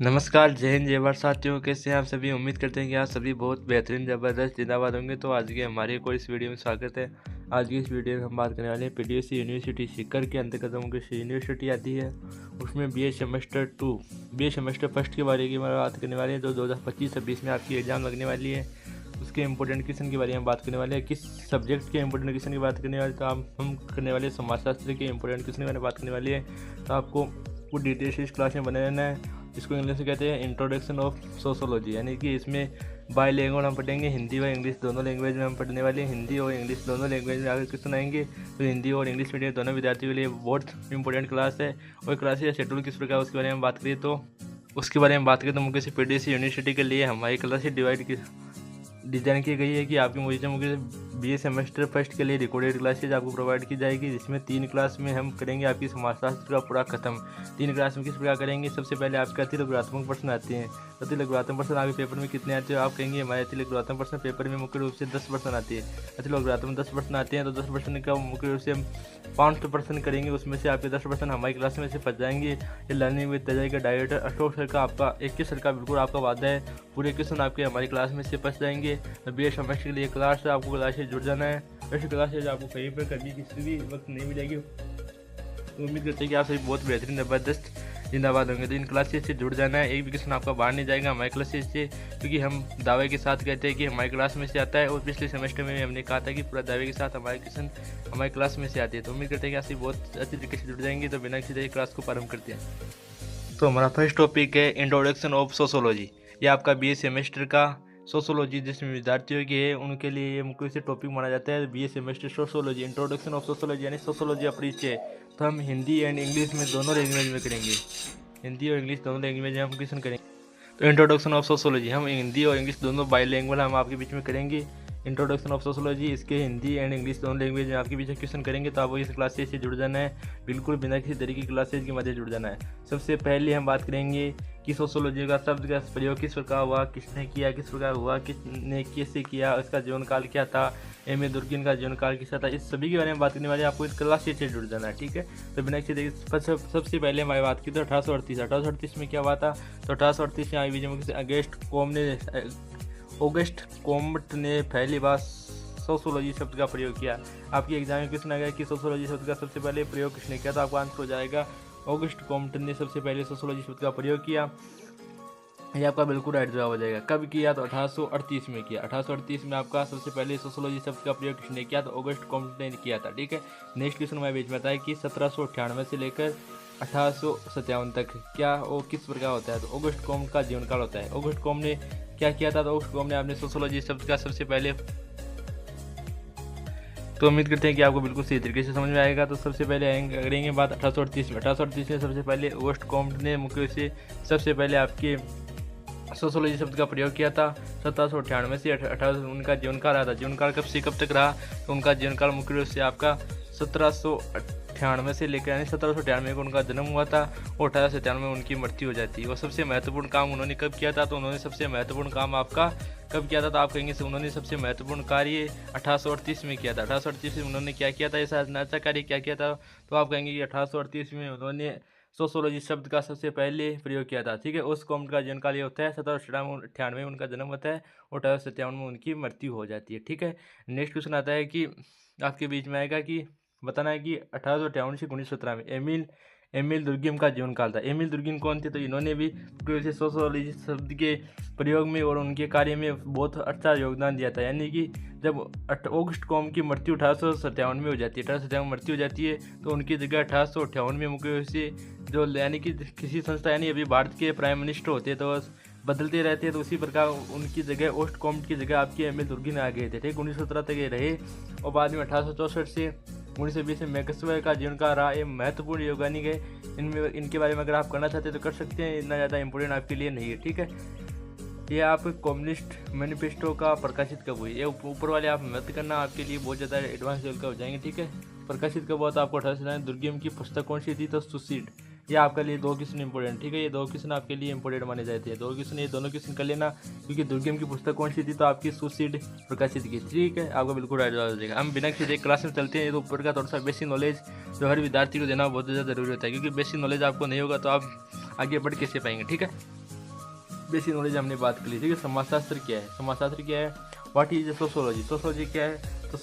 नमस्कार, जय हिंद, जय भारत साथियों। कैसे हैं आप सभी? उम्मीद करते हैं कि आप सभी बहुत बेहतरीन, ज़बरदस्त, जिंदाबाद होंगे। तो आज के हमारे को इस वीडियो में स्वागत है। आज की इस वीडियो में हम बात करने वाले हैं पीटीसी यूनिवर्सिटी सीकर के अंतर्गत हम किस यूनिवर्सिटी आती है, उसमें BA semester 2, BA semester first के बारे में बात करने वाले हैं। जो 2025-26 में आपकी एग्ज़ाम लगने वाली है, उसके इंपॉर्टेंट क्वेश्चन के बारे में बात करने वाले हैं। किस सब्जेक्ट के इंपॉर्टेंट क्वेश्चन की बात करने वाले, तो हम करने वाले समाजशास्त्र के इंपॉर्टेंट क्वेश्चन के बारे में बात करने वाले हैं। तो आपको कुछ डिटेल्स इस क्लास में बने रहना है। इसको इंग्लिश में कहते हैं इंट्रोडक्शन ऑफ सोशोलॉजी, यानी कि इसमें बाई लैंग्वेज हम पढ़ेंगे, हिंदी और इंग्लिश दोनों लैंग्वेज में हम पढ़ने वाले हैं। हिंदी और इंग्लिश दोनों लैंग्वेज में आगे क्वेश्चन आएंगे। तो हिंदी और इंग्लिश मीडियम दोनों विद्यार्थियों के लिए बहुत इंपॉर्टेंट क्लास है। और क्लास या शेड्यूल किस प्रकार उसके बारे में बात करें तो मुख्य से पीटीसी यूनिवर्सिटी के लिए हमारी क्लास डिज़ाइन की गई है कि आपकी मुझे बीए सेमेस्टर फर्स्ट के लिए रिकॉर्डेड क्लासेज आपको प्रोवाइड की जाएगी, जिसमें 3 क्लास में हम करेंगे आपकी समाजशास्त्र का पूरा खत्म। 3 क्लास में किस प्रकार करेंगे? सबसे पहले आपके अतिलघुत्मक प्रश्न आते हैं। अतिलघुत्मक प्रश्न आपके पेपर में कितने आते हैं? आप कहेंगे हमारे अतिलघुत्मक प्रश्न पेपर में मुख्य रूप से 10 प्रश्न आते हैं। अतिलघुत्मक 10 प्रश्न आते हैं, तो 10 प्रश्न का मुख्य रूप से हम 500 प्रश्न करेंगे। उसमें से आपके 10 प्रश्न हमारी क्लास में से फंस जाएंगे। ये लर्निंग विद तेजई का डायरेक्टर अशोक सर का आपका 21 सर का बिल्कुल आपका वादा है, पूरे क्वेश्चन आपके हमारी क्लास में से फंस जाएंगे। बीए सेमेस्टर के लिए क्लास है, आपको क्लास से जुड़ जाना है। ऐसी क्लासेज आपको कहीं पर कभी किसी भी वक्त नहीं मिलेगी। तो उम्मीद करते हैं कि आप सभी बहुत बेहतरीन, ज़बरदस्त, जिंदाबाद होंगे। तो इन क्लासेज से जुड़ जाना है, एक भी क्वेश्चन आपका बाहर नहीं जाएगा हमारे क्लासेज से, क्योंकि हम दावे के साथ कहते हैं कि हमारी क्लास में से आता है। और पिछले सेमेस्टर में हमने कहा था कि पूरा दावे के साथ हमारे क्वेश्चन हमारी क्लास में से आते हैं। तो उम्मीद करते हैं कि आप सभी बहुत अच्छी तरीके से जुड़ जाएंगे। तो बिना किसी क्लास को प्रारंभ करते हैं। तो हमारा फर्स्ट टॉपिक है इंट्रोडक्शन ऑफ सोशोलॉजी। ये आपका बीए सेमेस्टर का सोशोलॉजी जिसमें विद्यार्थियों के है उनके लिए ये मुख्य से टॉपिक माना जाता है। BA semester sociology, introduction of sociology यानी सोशोलॉजी परिचय। तो हम हिंदी एंड इंग्लिश में दोनों लैंग्वेज में करेंगे। हिंदी और इंग्लिश दोनों लैंग्वेज में हम क्वेश्चन करेंगे। तो इंट्रोडक्शन ऑफ सोशोलॉजी हम हिंदी और इंग्लिश दोनों बाईलैंग्वेज हम आपके बीच में करेंगे। इंट्रोडक्शन ऑफ सोशोलॉजी इसके हिंदी एंड इंग्लिश दोनों लैंग्वेज में आपके बीच में क्वेश्चन करेंगे। तो आपको इस क्लासेज से जुड़ जाना है, बिल्कुल बिना किसी तरीके की क्लासेज के मध्य जुड़ जाना है। सबसे पहले हम बात करेंगे कि सोशोलॉजी का शब्द का प्रयोग किस प्रकार हुआ, किसने किया, किस प्रकार हुआ, किसने कैसे किया, इसका जीवन काल क्या था, एम ए दुर्गेन का जीवन काल कैसा था, इस सभी के बारे में बात करने वाले आपको इस क्लास से जुड़ जाना है। ठीक है, तो बिना किसी सबसे पहले हमारी बात की तो 1838 में क्या हुआ था? तो 1838 में ऑगस्ट कॉम्ट ने पहली बार सोशोलॉजी शब्द का प्रयोग किया। आपकी एग्जाम में क्वेश्चन आ गया कि सोशोलॉजी शब्द का सबसे पहले प्रयोग किसने किया? तो आपका आंसर हो जाएगा ऑगस्ट कॉम्ट ने सबसे पहले सोशोलॉजी शब्द का प्रयोग किया। ये आपका बिल्कुल राइट जवाब हो जाएगा। कब किया? तो 1838 में किया। 1838 में आपका सबसे पहले सोशोलॉजी शब्द का प्रयोग किसने किया? तो ऑगस्ट कॉम्ट ने किया था। ठीक है, नेक्स्ट क्वेश्चन मैं बीच में बताया कि 1798 से लेकर 1857 तक क्या वो किस प्रकार होता है? तो ऑगस्ट कॉम्ट का जीवन काल होता है। ऑगस्ट कॉम्ट ने क्या किया था? तो ऑगस्ट कॉम्ट ने आपने सोशोलॉजी शब्द का सबसे पहले, तो उम्मीद करते हैं कि आपको बिल्कुल सही तरीके से समझ में आएगा। तो सबसे पहले करेंगे बात 1838 में। 1838 में सबसे पहले ऑगस्ट कॉम्ट ने मुख्य रूप से सबसे पहले आपके सोशोलॉजी शब्द का प्रयोग किया था। 1798 से 18 उनका जीवन काल रहा था। जीवन काल कब से कब तक रहा? तो उनका जीवन काल मुख्य रूप से आपका 1798 से लेकर, यानी 1798 को उनका जन्म हुआ था और 1897 में उनकी मृत्यु हो जाती है। और सबसे महत्वपूर्ण काम उन्होंने कब किया था? तो उन्होंने सबसे महत्वपूर्ण काम आपका कब किया था? तो आप कहेंगे से उन्होंने सबसे महत्वपूर्ण कार्य 1838 में किया था। 1838 में उन्होंने क्या किया था? ऐसा अच्छा कार्य क्या किया था? तो आप कहेंगे कि 1838 में उन्होंने सोशोलॉजी शब्द का सबसे पहले प्रयोग किया था। ठीक है, उस कॉम्ट का जीवन काल ये होता है 1798 में उनका जन्म होता है और 1857 में उनकी मृत्यु हो जाती है। ठीक है, नेक्स्ट क्वेश्चन आता है कि आपके बीच में आएगा कि बताना है कि 1858 से 1917 में एमिल दुर्गेम का जीवन काल था। एमिल दुर्गेम कौन थे? तो इन्होंने भी सोशोलॉजी शब्द के प्रयोग में और उनके कार्य में बहुत अच्छा योगदान दिया था। यानी कि जब ऑगस्ट कॉम्ट की मृत्यु 1857 में हो जाती है, 1857 में मृत्यु हो जाती है, तो उनकी जगह 1858 में मुख्य रूप से जो यानी कि किसी संस्था, यानी अभी भारत के प्राइम मिनिस्टर होते हैं तो बदलते रहते हैं, तो उसी प्रकार उनकी जगह ऑगस्ट कॉम्ट की जगह आपके एमिल दुर्गेम आ गए थे। ठीक, 1917 तक ये रहे और बाद में 1864 से 1920 में मैक्सवेल का जीवन का रहा। ये महत्वपूर्ण योगदान है। इनके बारे में अगर आप करना चाहते हैं तो कर सकते हैं, इतना ज़्यादा इंपॉर्टेंट आपके लिए नहीं है। ठीक है, ये आप कम्युनिस्ट मैनिफेस्टो का प्रकाशित कब हुई? ये ऊपर वाले आप मत करना, आपके लिए बहुत ज़्यादा एडवांस लेवल का हो जाएंगे। ठीक है, प्रकाशित कब हुआ था? आपको 18 दुर्गेम की पुस्तक कौन सी थी? तो सुसीड। ये आपके लिए 2 क्वेश्चन इंपॉर्टेंट। ठीक है, ये 2 क्वेश्चन आपके लिए इंपॉर्टेंट माने जाते हैं। 2 क्वेश्चन, ये दोनों क्वेश्चन कर लेना, क्योंकि दुर्गेम की पुस्तक कौन सी थी? तो आपकी सुसीड प्रकाशित की। ठीक है, आपको बिल्कुल राइट जवाब हो जाएगा। हम बिना किसी क्लास में चलते हैं। ये तो ऊपर का थोड़ा सा बेसिक नॉलेज जो हर विद्यार्थी को देना बहुत ज़्यादा जरूरी होता है, क्योंकि बेसिक नॉलेज आपको नहीं होगा तो आप आगे बढ़ कैसे पाएंगे। ठीक है, बेसिक नॉलेज हमने बात कर ली। ठीक है, समाजशास्त्र क्या है? समाजशास्त्र क्या है? What is sociology? सोशोलॉजी क्या है? तो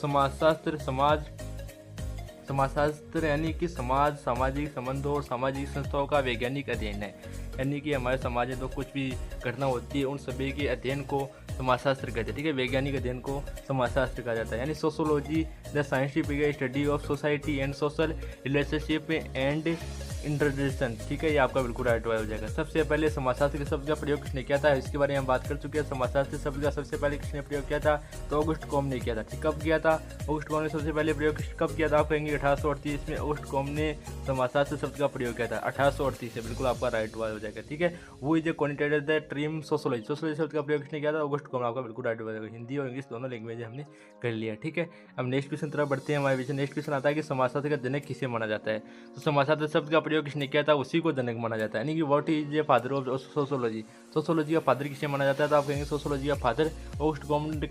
समाजशास्त्र यानी कि समाज, सामाजिक संबंधों और सामाजिक संस्थाओं का वैज्ञानिक अध्ययन है। यानी कि हमारे समाज में तो कुछ भी घटना होती है उन सभी के अध्ययन को समाजशास्त्र कहते हैं। ठीक है, वैज्ञानिक अध्ययन को समाजशास्त्र कहा जाता है। यानी sociology the scientific study of society and social relationship and interjection. ठीक है, ये आपका बिल्कुल राइट हो जाएगा। सबसे पहले समाजशास्त्र के शब्द का प्रयोग किसने किया था, इसके बारे में हम बात कर चुके हैं। समाजशास्त्र शब्द का सबसे पहले किसने प्रयोग किया था, तो ऑगस्ट कॉम ने किया था। ठीक, कब किया था? ऑगस्ट कॉम ने सबसे पहले प्रयोग कब किया था? आप कहेंगे 1838 में ऑगस्ट कॉम ने समाजशास्त्र शब्द का प्रयोग किया था। 1838 से बिल्कुल आपका राइट हो जाएगा। ठीक है, वो is quantitated the term sociology. Sociology शब्द का प्रयोग किसने किया था? Auguste Comte. आपका बिल्कुल राइट हो जाएगा। हिंदी और इंग्लिश दोनों लैंग्वेज हमने कर लिया। ठीक है, अब नेक्स्ट क्वेश्चन तरफ बढ़ते हैं। हमारे बीच नेक्स्ट क्वेश्चन आता है कि समाजशास्त्र का जनक किसे माना जाता है? तो समाजशास्त्र शब्द का प्रयोग किसने किया था, उसी को जनक माना जाता है। यानी कि what is the father of sociology? Sociology का फादर किसे माना जाता है? तो आप कहेंगे सोशोलॉजी का फादर ऑगस्ट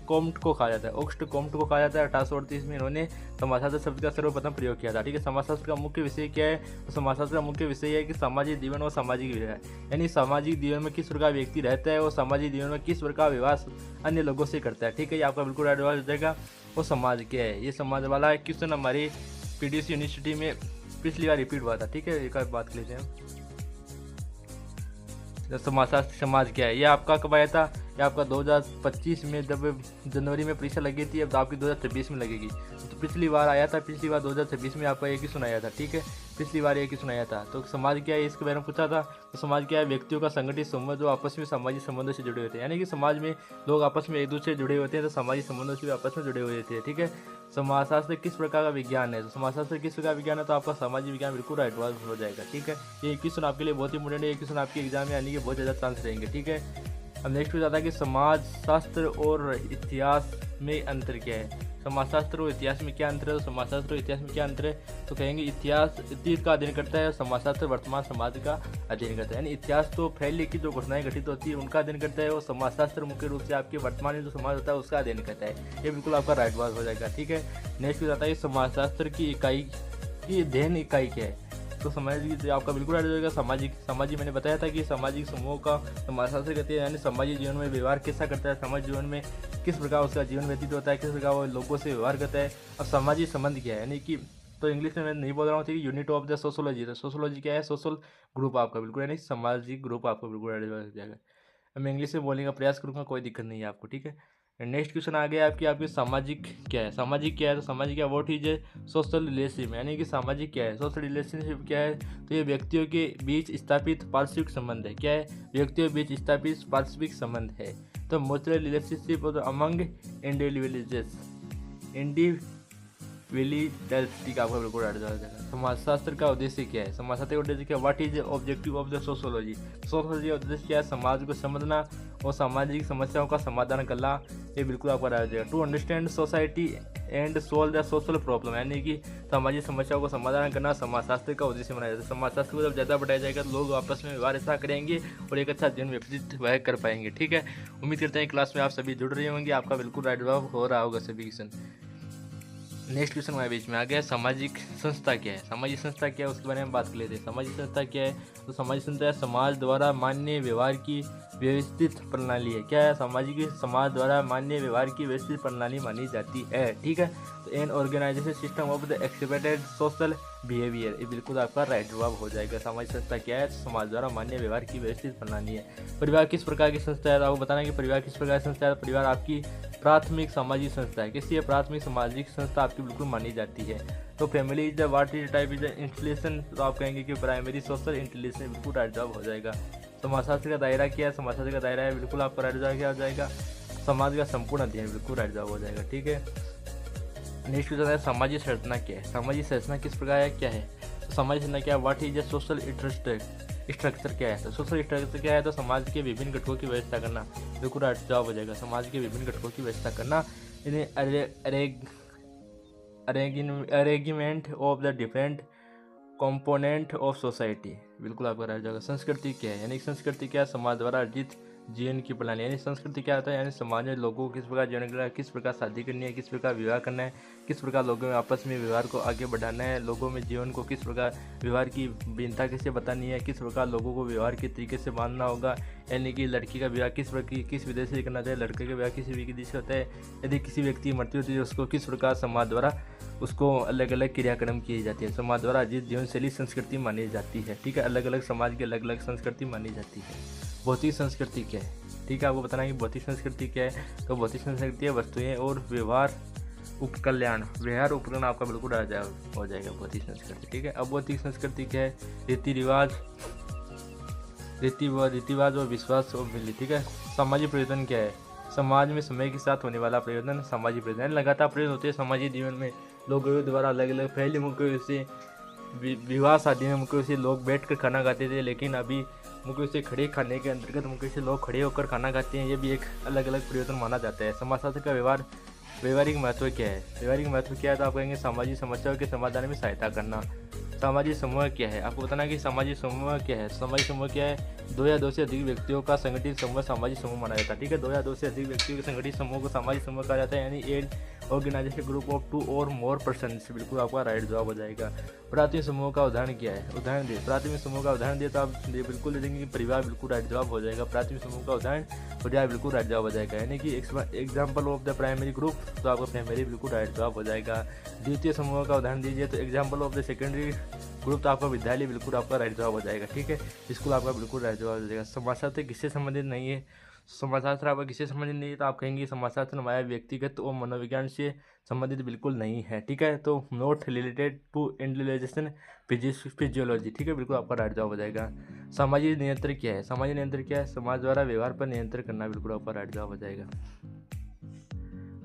कॉम्ट को कहा जाता है। ऑगस्ट कॉम्ट को कहा जाता है। 1838 में इन्होंने समाजशास्त्र शब्द का सर्वप्रथम प्रयोग किया था। ठीक है, समाजशास्त्र का मुख्य विषय क्या है? तो समाजशास्त्र का मुख्य विषय है कि सामाजिक जीवन और सामाजिक व्यवहार, यानी सामाजिक जीवन में किस प्रकार व्यक्ति रहता है और सामाजिक जीवन में किस प्रकार व्यवहार अन्य लोगों से करता है। ठीक है, ये आपका बिल्कुल राइट हो जाएगा। वो समाज क्या है? ये समाज वाला क्वेश्चन हमारी पीडीएस यूनिवर्सिटी में पिछली बार रिपीट हुआ था। ठीक है, एक बात कर लेते हैं। समाजशास्त्र समाज क्या है, ये आपका कब आया था? ये आपका 2025 में जब जनवरी में परीक्षा लगी थी, अब आपकी 2026 में लगेगी। तो पिछली बार आया था, पिछली बार 2026 में आपका एक ही सुनाया था। ठीक है, पिछली बार एक ही सुनाया था। तो समाज क्या है, इसके बारे में पूछा था। तो समाज क्या है? व्यक्तियों का संगठित समूह जो आपस में सामाजिक संबंधों से जुड़े होते हैं। यानी कि समाज में लोग आपस में एक दूसरे से जुड़े होते हैं, तो सामाजिक संबंधों से भी आपस में जुड़े हुए होते हैं। ठीक है, समाजशास्त्र किस प्रकार का विज्ञान है? तो समाजशास्त्र किस प्रकार विज्ञान है? तो आपका सामाजिक विज्ञान बिल्कुल राइट हो जाएगा। ठीक है, ये क्वेश्चन आपके लिए बहुत इंपॉर्टेंट है। ये क्वेश्चन आपके एग्जाम में आने के बहुत ज़्यादा चांस रहेंगे। ठीक है, अब नेक्स्ट हो जाता है कि समाजशास्त्र और इतिहास में अंतर क्या है? समाजशास्त्र और इतिहास में क्या अंतर है? तो समाजशास्त्र और इतिहास में क्या अंतर है? तो कहेंगे इतिहास अतीत का अध्ययन करता है और समाजशास्त्र वर्तमान समाज का अध्ययन करता है। यानी इतिहास तो पहले की जो घटनाएं घटित होती है उनका अध्ययन करता है और समाजशास्त्र मुख्य रूप से आपके वर्तमान में जो समाज होता है उसका अध्ययन करता है। ये बिल्कुल आपका राइट बात हो जाएगा। ठीक है, नेक्स्ट हो जाता है समाजशास्त्र की इकाई की अध्ययन इकाई क्या है? तो सामाजिक आपका बिल्कुल राइट हो जाएगा। सामाजिक मैंने बताया था कि सामाजिक समूह का समाजशास्त्र कहते हैं। यानी सामाजिक जीवन में व्यवहार कैसा करता है, सामाजिक जीवन में किस प्रकार उसका जीवन व्यतीत होता है, किस प्रकार वो लोगों से व्यवहार करता है। अब सामाजिक संबंध क्या है, यानी कि तो इंग्लिश में मैं नहीं बोल रहा हूँ। ठीक है, यूनिट ऑफ द सोशोलॉजी। तो सोशोलॉजी क्या है? सोशल ग्रुप आपका बिल्कुल, यानी सामाजिक ग्रुप आपको बिल्कुल राइट हो जाएगा। अब मैं इंग्लिश में बोलने का प्रयास करूँगा, कोई दिक्कत नहीं है आपको। ठीक है, नेक्स्ट क्वेश्चन आ गया आपकी सामाजिक क्या है? सामाजिक क्या है? तो सामाजिक क्या, व्हाट इज सोशल रिलेशनशिप? यानी कि सामाजिक क्या है? सोशल रिलेशनशिप क्या है? तो ये व्यक्तियों के बीच स्थापित पारस्परिक संबंध है। क्या है? व्यक्तियों के बीच स्थापित पारस्परिक संबंध है। तो म्यूचुअल रिलेशनशिप अमंग इंडिविजुअल्स का आपका बिल्कुल राइट हो जाएगा। समाजशास्त्र का उद्देश्य क्या है? समाजशास्त्र का उद्देश्य क्या है? What is objective of the sociology? Sociology का उद्देश्य क्या है? समाज को समझना और सामाजिक समस्याओं का समाधान करना। ये बिल्कुल आपका राइट हो जाएगा। To understand society and solve the social problem, यानी कि सामाजिक समस्याओं को समाधान करना समाजशास्त्र का उद्देश्य बनाया जाता है। समाजशास्त्र को जब ज़्यादा बढ़ाया जाएगा तो लोग आपस में व्यवहार ऐसा करेंगे और एक अच्छा जीवन व्यतीत वह कर पाएंगे। ठीक है, उम्मीद करते हैं क्लास में आप सभी जुड़ रहे होंगे, आपका बिल्कुल राइट जवाब हो रहा होगा सभी क्वेश्चन। नेक्स्ट क्वेश्चन हमारे बीच में आ गया, सामाजिक संस्था क्या है? सामाजिक संस्था क्या है उसके बारे में बात कर लेते हैं। सामाजिक संस्था क्या है? तो सामाजिक संस्था समाज द्वारा मान्य व्यवहार की व्यवस्थित प्रणाली है। क्या है? सामाजिक समाज द्वारा मान्य व्यवहार की व्यवस्थित प्रणाली मानी जाती है। ठीक है, तो an organisation system of the accepted social behaviour. ये बिल्कुल आपका राइट जवाब हो जाएगा। सामाजिक संस्था क्या है? समाज द्वारा मान्य व्यवहार की व्यवस्थित प्रणाली है। परिवार किस प्रकार की संस्था है? तो आपको बताना कि परिवार किस प्रकार की संस्था है। परिवार आपकी प्राथमिक सामाजिक संस्था है। किसी प्राथमिक सामाजिक संस्था आपकी बिल्कुल मानी जाती है। तो family is the what is type is the institution, तो आप कहेंगे कि प्राइमरी सोशल इंटेलिजेंस, बिल्कुल राइट जवाब हो जाएगा। समाजशास्त्र का दायरा क्या है? समाजशास्त्र का दायरा है बिल्कुल आपका राइट जवाब क्या हो जाएगा? समाज का संपूर्ण अध्ययन, बिल्कुल राइट जवाब हो जाएगा। ठीक है, नेक्स्ट क्वेश्चन है सामाजिक संरचना क्या है? सामाजिक संरचना किस प्रकार है, क्या है? तो सामाजिक संरचना क्या है? What is the social structure क्या है? तो सोशल स्ट्रक्चर क्या है? तो समाज के विभिन्न घटकों की व्यवस्था करना, बिल्कुल राइट जवाब हो जाएगा। समाज के विभिन्न घटकों की व्यवस्था करना, arrangement of the different component of society, बिल्कुल आपका राइट जाएगा। संस्कृति क्या है? यानी संस्कृति क्या है? समाज द्वारा अर्जित जीवन की प्रणाली। यानी संस्कृति क्या होता है? यानी समाज में लोगों को किस प्रकार जीवन करना है, किस प्रकार शादी करनी है, किस प्रकार विवाह करना है, किस प्रकार लोगों में आपस में व्यवहार को आगे बढ़ाना है, लोगों में जीवन को किस प्रकार व्यवहार की भिन्नता कैसे बतानी है, किस प्रकार लोगों को व्यवहार के तरीके से मानना होगा, यानी कि लड़की का विवाह किस विधि से करना चाहिए, लड़के का विवाह किस विधि से होता है, यदि किसी व्यक्ति की मृत्यु होती है उसको किस प्रकार समाज द्वारा उसको अलग अलग क्रियाक्रम किए जाती है। समाज द्वारा अर्जित जीवन शैली संस्कृति मानी जाती है। ठीक है, अलग अलग समाज की अलग अलग संस्कृति मानी जाती है। भौतिक संस्कृति क्या है, ठीक है, आपको बताना है कि भौतिक संस्कृति क्या है। तो भौतिक संस्कृति है वस्तुएं और व्यवहार उपकल्याण, व्यवहार उपकरण आपका बिल्कुल हो जाएगा भौतिक संस्कृति। ठीक है, अभौतिक संस्कृति क्या है, रीति रिवाज और विश्वास और मिली। ठीक है, सामाजिक परिवर्तन क्या है, समाज में समय के साथ होने वाला परिवर्तन सामाजिक परिवर्तन, लगातार परिवर्तन होते हैं सामाजिक जीवन में लोगों द्वारा अलग अलग। पहले मुख्य रूप से विवाह शादी में मुख्य रूप से लोग बैठ कर खाना खाते थे, लेकिन अभी मुख्य रूप से खड़े खाने के अंतर्गत मुख्य रूप से लोग खड़े होकर खाना खाते हैं। ये भी एक अलग अलग परिवर्तन माना जाता है। समाजशास्त्र का व्यवहारिक महत्व क्या है, व्यवहारिक महत्व क्या है, तो आप कहेंगे सामाजिक समस्याओं के समाधान में सहायता करना। सामाजिक समूह क्या है, आपको बताना कि सामाजिक समूह क्या है। सामाजिक समूह क्या है, 2 या 2 से अधिक व्यक्तियों का संगठित समूह सामाजिक समूह माना जाता है। ठीक है, 2 या 2 से अधिक व्यक्तियों के संगठित समूह को सामाजिक समूह कहा जाता है, यानी एन ऑर्गेनाइजेशन ग्रुप ऑफ 2 और मोर पर्सन। बिल्कुल आपका राइट जवाब हो जाएगा। प्राथमिक समूह का उदाहरण क्या है, उदाहरण दे, प्राथमिक समूह का उदाहरण दिए तो आप बिल्कुल दे देंगे कि परिवार, बिल्कुल राइट जवाब हो जाएगा। प्राथमिक समूह का उदाहरण परिवार, बिल्कुल राइट जवाब हो जाएगा। यानी कि example of the primary group, तो आपका प्राइमरी बिल्कुल राइट जवाब हो जाएगा। द्वितीय समूह का उदाहरण दीजिए तो example of the secondary group, तो आपका विद्यालय, बिल्कुल आपका राइट जवाब हो जाएगा। ठीक है, स्कूल आपका बिल्कुल राइट जवाब हो जाएगा। समाजशास्त्र किससे संबंधित नहीं है, समाजशास्त्र आपका किससे संबंधित नहीं है, तो आप कहेंगे समाजशास्त्र हमारे व्यक्तिगत और मनोविज्ञान से संबंधित बिल्कुल नहीं है। ठीक है, तो not related to intelligence physiology. ठीक है, बिल्कुल आपका राइट जवाब हो जाएगा। सामाजिक नियंत्रण क्या है, सामाजिक नियंत्रण क्या है, समाज द्वारा व्यवहार पर नियंत्रण करना, बिल्कुल आपका राइट जवाब हो जाएगा।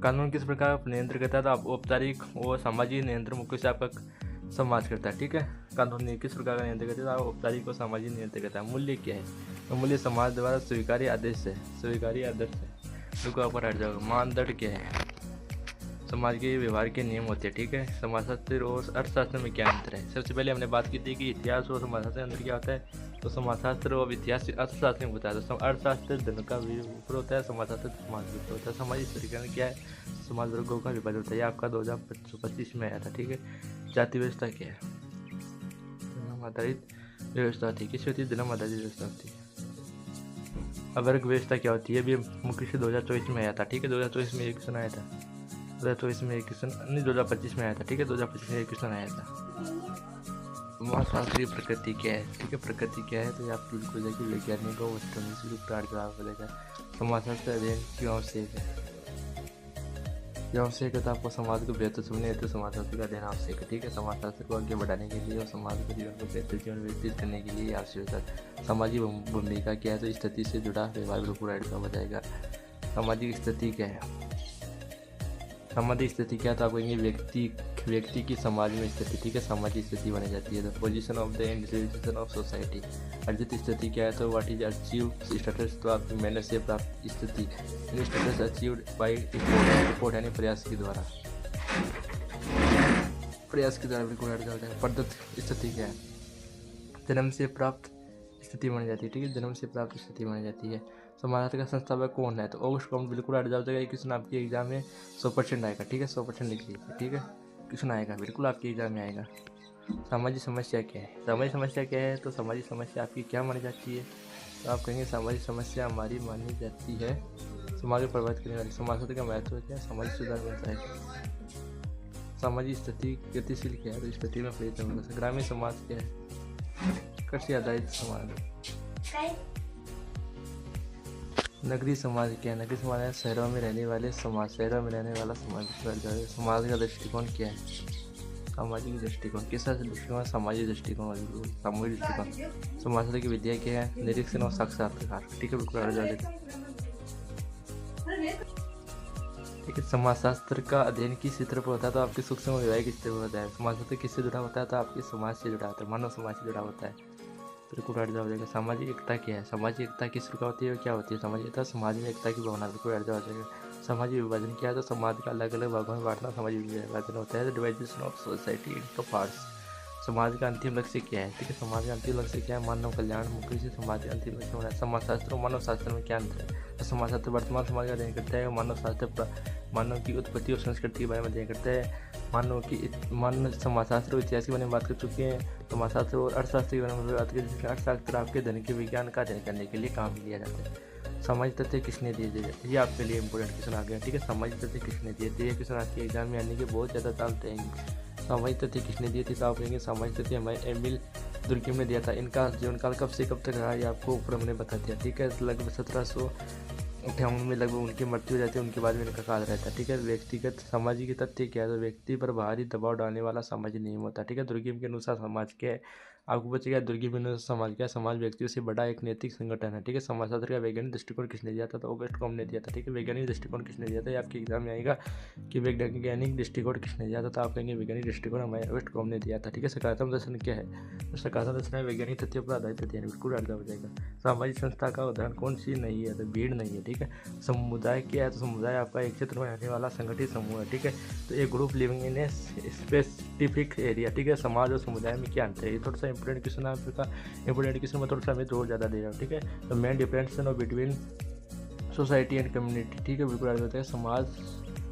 कानून किस प्रकार नियंत्रण करता है, तो आप औपचारिक और सामाजिक नियंत्रण मुख्य से आपका समाज करता है। ठीक है, कानून किस प्रकार का नियंत्रण करता है, औपचारिक और सामाजिक नियंत्रण करता है। मूल्य क्या है, तो मूल्य समाज द्वारा स्वीकार्य आदर्श है, स्वीकार्य आदर्श है, बिल्कुल आपको हट जाएगा। मानदंड क्या है, समाज के व्यवहार के नियम होते हैं। ठीक है, समाजशास्त्र और अर्थशास्त्र में क्या अंतर है। सबसे पहले हमने बात की थी कि इतिहास और समाजशास्त्र अंतर क्या होता है, तो समाजशास्त्र और इतिहास अर्थशास्त्र में बताया। तो अर्थशास्त्र धन का ऊपर होता है, समाजशास्त्र समाज के ऊपर होता है। सामाजिक स्थिरीकरण क्या है, समाज वर्गों का विभाजन होता है। आपका 2025 में आया था। ठीक है, जाति व्यवस्था क्या है, धर्म आधारित व्यवस्था थी। किस होती है, धर्म आधारित व्यवस्था होती है। वर्ग व्यवस्था क्या होती है, भी मुख्य से 2024 में आया था। ठीक है, 2024 में एक क्वेश्चन आया था, 2024 में एक क्वेश्चन नहीं, 2025 में आया था। ठीक है, 2025 में एक क्वेश्चन आया था। समाजशास्त्र की प्रकृति क्या है, ठीक है, प्रकृति क्या है, तो आप बिल्कुल देखिए वैज्ञानिक और प्राण जवाब मिलेगा। समाजशास्त्र अध्ययन क्यों आवश्यक है, क्यों आवश्यक है, तो आपको समाज को बेहतर समझने हेतु समाजशास्त्र का अध्ययन आवश्यक है। ठीक है, समाजशास्त्र को आगे बढ़ाने के लिए और समाज के जीवन को बेहतर जीवन व्यतीत करने के लिए आवश्यक है। सामाजिक भूमिका क्या है, तो स्थिति से जुड़ा व्यवहार, बिल्कुल राइट जवाब हो जाएगा। सामाजिक स्थिति क्या है, सामाजिक स्थिति क्या है, तो आप कहेंगे व्यक्ति की समाज में स्थिति। ठीक है, सामाजिक स्थिति बनी जाती है। तो position of the individual of society. अर्जित स्थिति क्या है, तो व्हाट इज अचीव स्टेटस, तो आप मेहनत से प्राप्त स्थिति, स्टेटस अचीव्ड बाय एफर्ट यानी प्रयास के द्वारा, बिल्कुल हट जाता है। प्रदत्त स्थिति क्या है, जन्म से प्राप्त स्थिति मानी जाती है। ठीक है, जन्म से प्राप्त स्थिति मानी जाती है। समाजशास्त्र का संस्थापक कौन है, तो ऑगस्ट कॉम्ट, बिल्कुल हट जाएगा। ये क्वेश्चन आपके एग्जाम में 100% आएगा। ठीक है, 100% लिख लीजिए। ठीक है, क्वेश्चन आएगा, बिल्कुल आपके एग्जाम में आएगा। सामाजिक समस्या क्या है, सामाजिक समस्या क्या है, तो सामाजिक समस्या आपकी क्या मानी जाती है, तो आप कहेंगे सामाजिक समस्या हमारी मानी जाती है समाज को प्रभावित करने वाली। समाजशास्त्र का महत्व क्या है, सामाजिक सुधार मिलता है। सामाजिक स्थिति गतिशील क्या है, तो स्थिति में परिवर्तन होता है। ग्रामीण समाज क्या है, कृषि आधारित समाज। नगरीय समाज क्या है, नगरीय समाज है शहरों में रहने वाले समाज, शहरों में रहने वाला समाज। समाज का दृष्टिकोण क्या है, सामाजिक दृष्टिकोण। किस तरह से दृष्टिकोण, सामाजिक दृष्टिकोण, सामूहिक दृष्टिकोण। समाजशास्त्र की विद्या क्या है, निरीक्षण और साक्षात्कार। ठीक है, बिल्कुल ठीक है, समाजशास्त्र का अध्ययन किस क्षेत्र पर होता है, तो आपके सूक्ष्म वैवाहिक स्तर पर होता है। समाजशास्त्र किससे जुड़ा होता है, तो आपके समाज से जुड़ा होता है, मानव समाज से जुड़ा होता है। बिल्कुल राइट जवाब हो जाएगा। सामाजिक एकता क्या है, सामाजिक एकता किस प्रकार होती है, क्या होती है सामाजिक एकता, समाज में एकता की भावना, बिल्कुल राइट जवाब हो जाएगा। सामाजिक विभाजन क्या है, तो समाज का अलग अलग भागों में बांटना सामाजिक विभाजन होता है। डिवाइडेशन ऑफ सोसाइटी इनटू पार्ट्स। समाज का अंतिम लक्ष्य क्या है, ठीक है, समाज का अंतिम लक्ष्य क्या है, मानव कल्याण। मुख्य से समाज का अंतिम लक्ष्य होना है। समाजशास्त्र और मानव शास्त्र में क्या अंतर है, तो समाजशास्त्र वर्तमान समाज का अध्ययन करता है, मानव शास्त्र मानव की उत्पत्ति और संस्कृति के बारे में अध्ययन करता है। मानव समाजशास्त्र और इतिहास के बारे में बात कर चुके हैं। समाजशास्त्र और अर्थशास्त्र के बारे में बात करें, जिसमें अर्थशास्त्र आपके धन के विज्ञान का अध्ययन करने के लिए काम लिया जाता है। सामाजिक तथ्य किसने दिए थे, ये आपके लिए इंपॉर्टेंट क्वेश्चन आ गया, ठीक है। सामाजिक तथ्य किसने दिए थे, ये क्वेश्चन आपके एग्जाम में आने के बहुत ज़्यादा चांस रहेंगे। सामाजिक तथ्य किसने दिए थे, तो आप कहेंगे सामाजिक तथ्य हमारे एमिल दुर्कheim ने दिया था। इनका जीवन काल कब से कब तक रहा, ये आपको ऊपर हमने बता दिया, ठीक है। लगभग 1758 में लगभग उनकी मृत्यु हो जाती है, उनके बाद में इनका काल रहता है, ठीक है। व्यक्तिगत सामाजिक तथ्य क्या है, तो व्यक्ति पर बाहरी दबाव डालने वाला सामाजिक नियम होता है, ठीक है। दुर्कheim के अनुसार समाज क्या है, आपको बचेगा दुर्कheim के अनुसार समाज क्या है, समाज व्यक्तियों से बड़ा एक नैतिक संगठन है, ठीक है। समाजशास्त्र का वैज्ञानिक दृष्टिकोण किसने दिया था, तो ऑगस्ट कॉम्टे ने दिया था, ठीक है। वैज्ञानिक दृष्टिकोण किसने दिया था, ये आपके एग्जाम में आएगा कि वैज्ञानिक दृष्टिकोण किसने दिया था, तो आप कहेंगे वैज्ञानिक दृष्टिकोण हमारे ऑगस्ट कॉम्टे ने दिया था, ठीक है। सकारात्मक दर्शन क्या है, तो सकारात्मक दर्शन है वैज्ञानिक तथ्यों पर आधारित अध्ययन, बिल्कुल अर्थ हो जाएगा। सामाजिक संस्था का उदाहरण कौन सी नहीं है, तो भीड़ नहीं है, ठीक है। समुदाय क्या है, तो समुदाय आपका एक क्षेत्र में रहने वाला संगठित समूह है, ठीक है। तो एक group living in a specific area, ठीक है। समाज और समुदाय में क्या अंतर है, ये थोड़ा सा इंपॉर्टेंट क्वेश्चन है आपका। इंपॉर्टेंट क्वेश्चन में थोड़ा सा मैं जोर ज़्यादा दे रहा हूँ, ठीक है। तो main difference between society and community, ठीक है, बिल्कुल होता है। समाज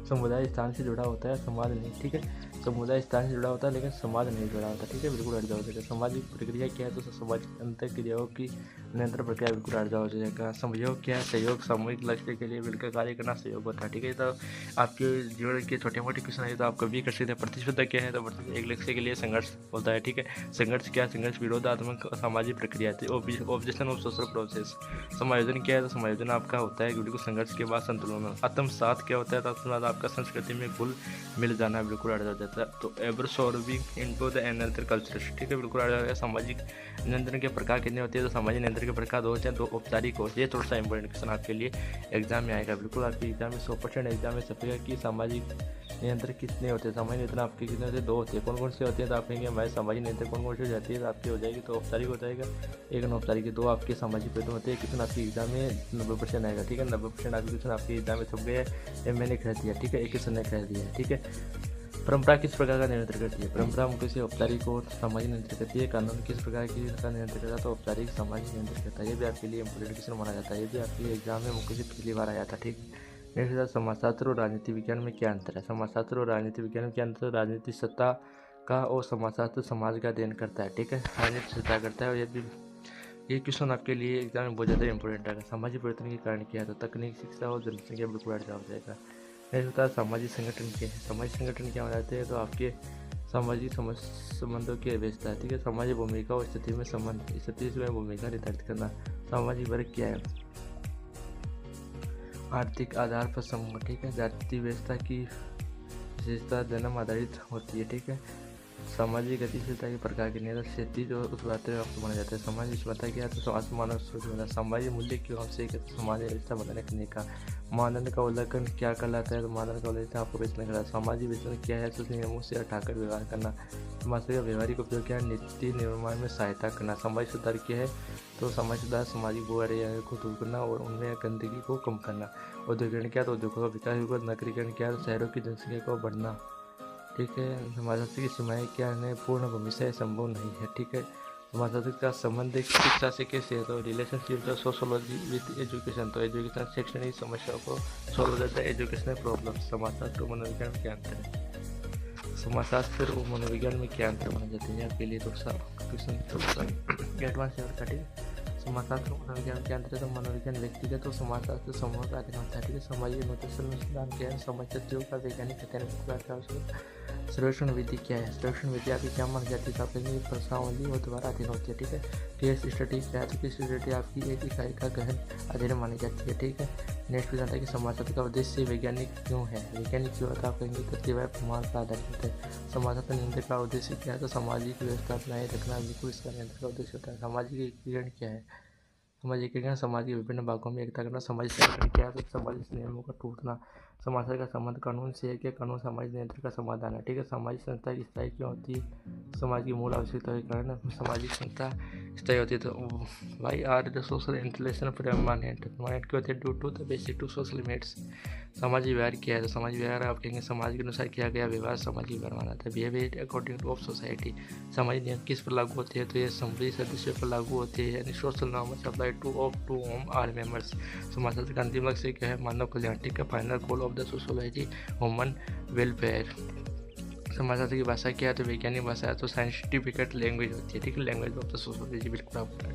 समुदाय स्थान से जुड़ा होता है, समाज नहीं, ठीक है। समुदाय स्थान से जुड़ा होता है लेकिन समाज नहीं जुड़ा होता, ठीक है, बिल्कुल अर्जा हो जाएगा। सामाजिक प्रक्रिया क्या है, तो सामाजिक अंतर क्रियाओं की नियंत्रण प्रक्रिया, बिल्कुल अर्जा हो जाएगा। सहयोग क्या है, सहयोग सामूहिक लक्ष्य के लिए मिलकर कार्य करना सहयोग होता है, ठीक है। तो आपके जीवन के छोटे मोटे क्वेश्चन है तो आप कभी कर सकते हैं। प्रतिस्पर्धा क्या है, तो एक लक्ष्य के लिए संघर्ष होता है, ठीक है। संघर्ष क्या है, संघर्ष विरोधात्मक सामाजिक प्रक्रिया थी। Objection of social process. समायोजन क्या है, तो समायोजन आपका होता है बिल्कुल संघर्ष के बाद संतुलन। आत्मसात क्या होता है, तो आत्मसात आपका संस्कृति में घुल मिल जाना, बिल्कुल अर्जा हो जाता है। तो absorbing into the another culture, ठीक है, बिल्कुल अर्जा हो जाएगा। सामाजिक नियंत्रण के प्रकार कितने होते हैं, तो सामाजिक नियंत्रण के प्रकार दो होते हैं, दो औपचारिक होते हैं। ये थोड़ा सा इंपॉर्टेंट क्वेश्चन आपके लिए एग्जाम में आएगा, बिल्कुल आपके एग्जाम में 100% एग्जाम में छपेगा कि सामाजिक नियंत्रण कितने होते हैं। सामाजिक नियंत्रण आपके कितने होते हैं, दो होते हैं। कौन कौन से होते हैं, तो आप कहेंगे हमारे सामाजिक नियंत्रण कौन कौन से हो जाती है, तो आपकी हो जाएगी, तो औपचारिक हो जाएगा, एक अनौपचारिक। दो आपके सामाजिक पेटर्न होते हैं। क्वेश्चन आपके एग्जाम में 90% आएगा, ठीक है। 90% आपके क्वेश्चन आपके एग्जाम में छप गए हैं, ये मैंने कह दिया, ठीक है। एक क्वेश्चन ने कह दिया है, ठीक है। परंपरा किस प्रकार का नियंत्रण करती है, परंपरा मुख्य से औपचारिक और सामाजिक नियंत्रण करती है। कानून किस प्रकार की का नियंत्रण करता है, तो औपचारिक सामाजिक नियंत्रण करता है। ये भी आपके लिए इंपोर्टेंट क्वेश्चन माना जाता है, ये भी आपके एग्जाम में मुख्य से पिछली बार आया था, ठीक। नेक्स्ट समाजशास्त्र और राजनीति विज्ञान में क्या अंतर है। समाजशास्त्र और राजनीति विज्ञान में क्या अंतर है, राजनीति सत्ता का और समाजशास्त्र समाज का अध्ययन करता है, ठीक है। राजनीति सत्ता करता है, और ये क्वेश्चन आपके लिए एग्जाम में बहुत ज़्यादा इंपॉर्टेंट है। सामाजिक परिवर्तन के कारण क्या है, तो तकनीक, शिक्षा और जनसंख्या, बिल्कुल अर्थ हो जाएगा। नेक्स्ट होता है सामाजिक संगठन क्या है। सामाजिक संगठन क्या हो जाते हैं, तो आपके सामाजिक संबंधों की व्यवस्था है, ठीक है। सामाजिक भूमिका और स्थिति में संबंध, स्थिति में भूमिका निर्धारित करना। सामाजिक वर्ग क्या है, आर्थिक आधार पर समूह, ठीक है। जाति व्यवस्था की विशेषता जन्म आधारित होती है, ठीक है। सामाजिक गतिशीलता के प्रकार के नियत क्षतिज और उत्पादन आपको माना जाता है। सामाजिक क्षमता क्या है, तो समाज मानव सोच होना। सामाजिक मूल्य क्यों हमसे सामाजिक व्यवस्था बनाने का मानदंड का उल्लंघन क्या कहलाता है, तो मानदंड का उल्लंघन आपको बेचना कहलाता है। सामाजिक वेतन क्या है, तो नियमों से हटाकर व्यवहार करना। समाज का व्यवहारिक उपयोग क्या है, नीति निर्माण में सहायता करना। सामाजिक सुधार क्या है, तो सामाजिक सुधार सामाजिक बुराइयों को दूर करना और उनमें गंदगी को कम करना। औद्योगिकरण क्या है, तो उद्योगों का विकास। नगरीकरण क्या है, तो शहरों की जनसंख्या को बढ़ना, ठीक है। समाजशास्त्र की सीमाएँ क्या है, पूर्ण भविष्य संभव नहीं है, ठीक है। समाजशास्त्र का संबंध शिक्षा से कैसे है, तो रिलेशनशिप जो सोशोलॉजी विद एजुकेशन, तो एजुकेशन शैक्षणिक समस्याओं को सॉल्व हो जाता है, एजुकेशनल प्रॉब्लम। समाजशास्त्र और मनोविज्ञान में क्या अंतर है, समाजशास्त्र और मनोविज्ञान में क्या अंतर माने जाते हैं, आपके लिए थोड़ा सा क्वेश्चन थोड़ा सा एडवांस लेवल का, ठीक है। समाजशास्त्र और मनोविज्ञान के अंतर है, तो मनोविज्ञान व्यक्तिगत और समाजशास्त्र समूह का अध्ययन होता है, ठीक है। सामाजिक अनुशासन में सिद्धांत क्या है, समाज तथ्यों का वैज्ञानिक अध्ययन। सर्वेक्षण विधि क्या है, सर्वेक्षण विधि आपकी क्या मानी जाती है, आपके प्रश्नावली और द्वारा अध्ययन होती है, ठीक है। केस स्टडी क्या है, तो केस स्टडी आपकी एक इकाई का गहन अध्ययन मानी जाती है, ठीक है। नेक्स्ट भी जानता है कि समाजशास्त्र का उद्देश्य वैज्ञानिक क्यों है, वैज्ञानिक क्यों होता है, आप कहेंगे तथ्य व प्रमाण पर आधारित है। समाजशास्त्र नियंत्रण का उद्देश्य क्या है, तो सामाजिक व्यवस्था बनाए रखना, बिल्कुल इसका नियंत्रण का उद्देश्य होता है। सामाजिक एकीकरण क्या है, सामाजिक एकीकरण समाज के विभिन्न भागों में एकता करना। सामाजिक संगठन क्या है, तो सामाजिक नियमों का टूटना। समाज का संबंध कानून से है, क्या कानून सामाजिक नियंत्रण का समाधान है, ठीक है। सामाजिक संस्था की स्थायी क्यों होती है, समाज की मूल आवश्यकता के कारण सामाजिक संस्था स्थायी होती है। तो why are the social interaction permanent क्यों होती है, due to the basic to social limits. सामाजिक व्यवहार क्या है, तो सामाजिक व्यवहार आप कहेंगे समाज के अनुसार किया गया व्यवहार सामाजिक व्यवहार माना जाता है। Behaviour according two of society. सामाजिक नियम किस पर लागू होते हैं, तो ये समुदाय सदस्यों पर लागू होते हैं, यानी social norms apply to home are members. समाजशास्त्र का अंतिम लक्ष्य क्या है, मानव कल्याण, ठीक है। Final goal of the sociology human welfare. समाजशास्त्र की भाषा क्या है? तो वैज्ञानिक भाषा है तो साइंटिफिक लैंग्वेज होती है, ठीक है। लैंग्वेज ऑफ द सोसाइटी, बिल्कुल आपको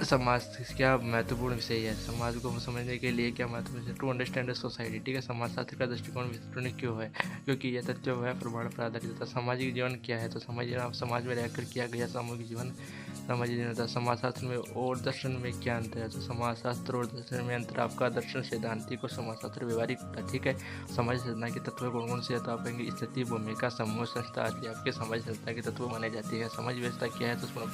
समाज क्या महत्वपूर्ण विषय है? समाज को समझने के लिए क्या महत्वपूर्ण है? टू अंडरस्टैंड द सोसाइटी, ठीक है। समाजशास्त्र का दृष्टिकोण विस्तृत क्यों है? क्योंकि यह तथ्य है प्रमाण पर आधारित होता है। सामाजिक जीवन क्या है? तो समाज में रहकर किया गया सामूहिक जीवन सामाजिक जीवन होता है। समाजशास्त्र में और दर्शन में क्या अंतर है? तो समाजशास्त्र और दर्शन में अंतर आपका दर्शन सैद्धांतिक और समाजशास्त्र व्यवहारिक होता है, ठीक है। समाज संरचना के तत्व कौन कौन से? तो आप कहेंगे स्थिति, भूमिका, समूह, संस्था आदि आपके समाज संरचना के तत्व माने जाती है। समाज व्यवस्था क्या है? तो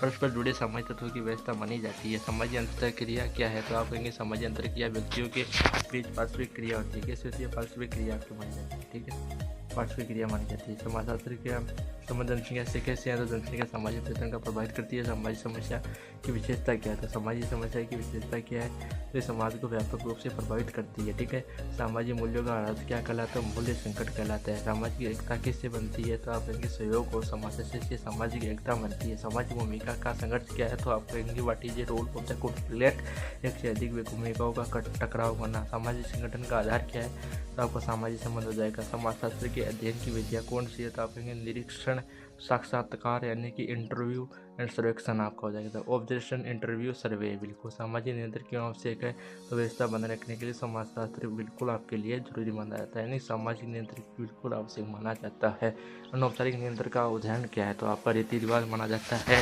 परस्पर जुड़े सामाजिक तत्वों की व्यवस्था मानी जाती है। सामाजिक अंतर क्रिया क्या है? तो आप कहेंगे सामाजिक अंतर क्रिया व्यक्तियों के बीच पार्श्विक क्रिया होती है। कैसे होती है? पार्श्विक क्रिया आपकी मानी जाती है, ठीक है। पार्श्विक क्रिया मानी जाती है। समाजशास्त्र के संबंध जनसंख्या से कैसे है? तो जनसंख्या सामाजिक परिवर्तन का प्रभावित करती है। सामाजिक समस्या की विशेषता क्या है? तो सामाजिक समस्या की विशेषता क्या है? तो समाज को व्यापक रूप से प्रभावित करती है, ठीक है। सामाजिक मूल्यों का अर्थ क्या कहलाता है? मूल्य संकट कहलाता है। सामाजिक एकता किससे बनती है? तो आप कहेंगे सहयोग और सामंजस्य से सामाजिक एकता बनती है। सामाजिक भूमिका का संघर्ष क्या है? तो आप कहेंगे what is a role of the conflict, एक से अधिक भूमिकाओं का टकराव करना। सामाजिक संगठन का आधार क्या है? तो आपका सामाजिक संबंध हो जाएगा। समाजशास्त्र के अध्ययन की विधियाँ कौन सी है? तो आप कहेंगे निरीक्षण, साक्षात्कार यानी कि इंटरव्यू एंड सर्वेक्षण आपका हो जाएगा। ऑब्जर्वेशन, इंटरव्यू, सर्वे, बिल्कुल। सामाजिक नियंत्रण क्यों आवश्यक है? तो व्यवस्था बनाए रखने के लिए समाजशास्त्र बिल्कुल आपके लिए जरूरी माना जाता है, यानी सामाजिक नियंत्रण बिल्कुल आवश्यक माना जाता है। अनौपचारिक नियंत्रण का उदाहरण क्या है? तो आपका रीति रिवाज माना जाता है।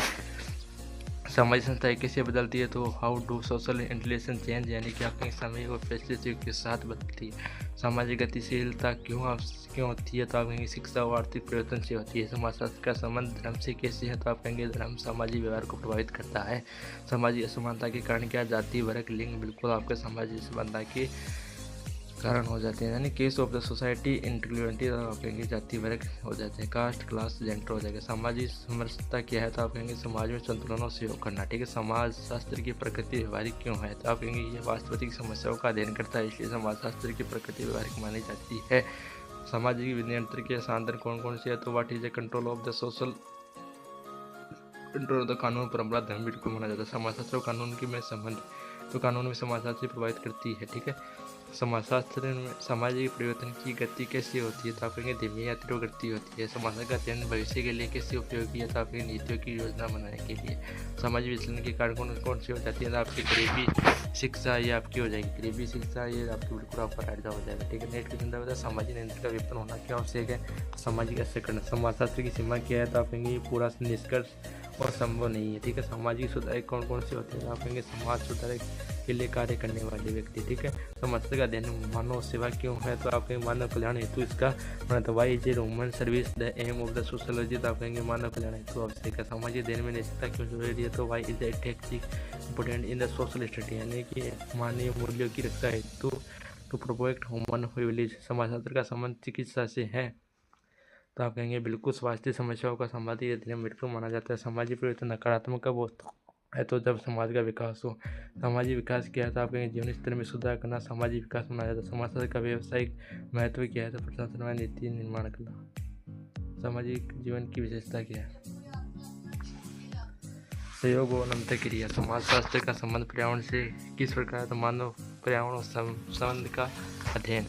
सामाजिक संस्थाएं कैसे बदलती है? तो how do social intelligence change, यानी कि आपके समय और परिस्थितियों के साथ बदलती है। सामाजिक गतिशीलता क्यों होती है? तो आप कहेंगे शिक्षा और आर्थिक परिवर्तन से होती है। समाजशास्त्र का संबंध धर्म से कैसे है? तो आप कहेंगे धर्म सामाजिक व्यवहार को प्रभावित करता है। सामाजिक असमानता के कारण क्या? जाति, वर्ग, लिंग, बिल्कुल आपके सामाजिक असमानता के कारण हो जाते हैं, यानी केस ऑफ द सोसाइटी इंक्लूडिटी, आप कहेंगे जाति वर्ग हो जाते हैं। कास्ट, क्लास, जेंडर हो जाएगा। सामाजिक समरसता क्या है? तो आप कहेंगे समाज में संतुलन और सहयोग करना, ठीक है। समाज शास्त्र की प्रकृति व्यवहारिक क्यों है? तो आप कहेंगे ये वास्तविक समस्याओं का अध्ययन करता है, इसलिए समाजशास्त्र की प्रकृति व्यवहारिक मानी जाती है। सामाजिक नियंत्रण के साधन कौन कौन से है? तो what is the control of the social, control of the कानून, परंपरा, धर्म, बिल्कुल माना जाता है। समाजशास्त्र और कानून की में संबंध, तो कानून में समाजशास्त्र प्रभावित करती है, ठीक है। समाजशास्त्र में सामाजिक परिवर्तन की गति कैसे होती है? तो आप कहेंगे धीमी या तीव्र गति होती है। समाज का अध्ययन भविष्य के लिए कैसे उपयोगी है? तो आपकी नीतियों की योजना बनाने के लिए। सामाजिक विश्लेषण के कारण कौन सी हो जाती है? तो आपकी गरीबी शिक्षा ये आपकी हो जाएगी। गरीबी शिक्षा ये आपकी बिल्कुल आपका फायदा हो जाएगा, ठीक है। नेट की चिंता होता है सामाजिक नियंत्रण का विपन्न होना क्या आवश्यक है? सामाजिक असकरण, समाजशास्त्र की सीमा क्या है? तो आप कहेंगे पूरा निष्कर्ष और संभव नहीं है, ठीक है। सामाजिक सुधारक कौन कौन से होते हैं? आप कहेंगे समाज सुधारक के लिए कार्य करने वाले व्यक्ति, ठीक है। समाज का अध्ययन मानव सेवा क्यों है? तो आप कहेंगे मानव कल्याण हेतु इसका मतलब why is a human service the aim of the sociology, तो आप कहेंगे मानव कल्याण हेतु आवश्यक है। सामाजिक अध्ययन में नैतिकता क्यों जरूरी है? तो why is important in the social study, यानी कि मानवीय मूल्यों की रक्षा हेतु टू प्रोटेक्ट ह्यूमन विलेज। समाजशास्त्र का संबंध चिकित्सा से है? तो आप कहेंगे बिल्कुल स्वास्थ्य समस्याओं का सामाजिक अध्ययन बिल्कुल माना जाता है। सामाजिक परिवर्तन नकारात्मक कब होता है? तो जब समाज का विकास हो। सामाजिक विकास क्या है? तो आप कहेंगे जीवन स्तर में सुधार करना सामाजिक विकास माना जाता है। समाजशास्त्र का व्यावसायिक महत्व क्या है? तो प्रशासन व नीति निर्माण करना। सामाजिक जीवन की विशेषता क्या है? सहयोग और अंतःक्रिया। समाजशास्त्र का संबंध पर्यावरण से किस प्रकार है? तो मानव पर्यावरण संबंध का अध्ययन।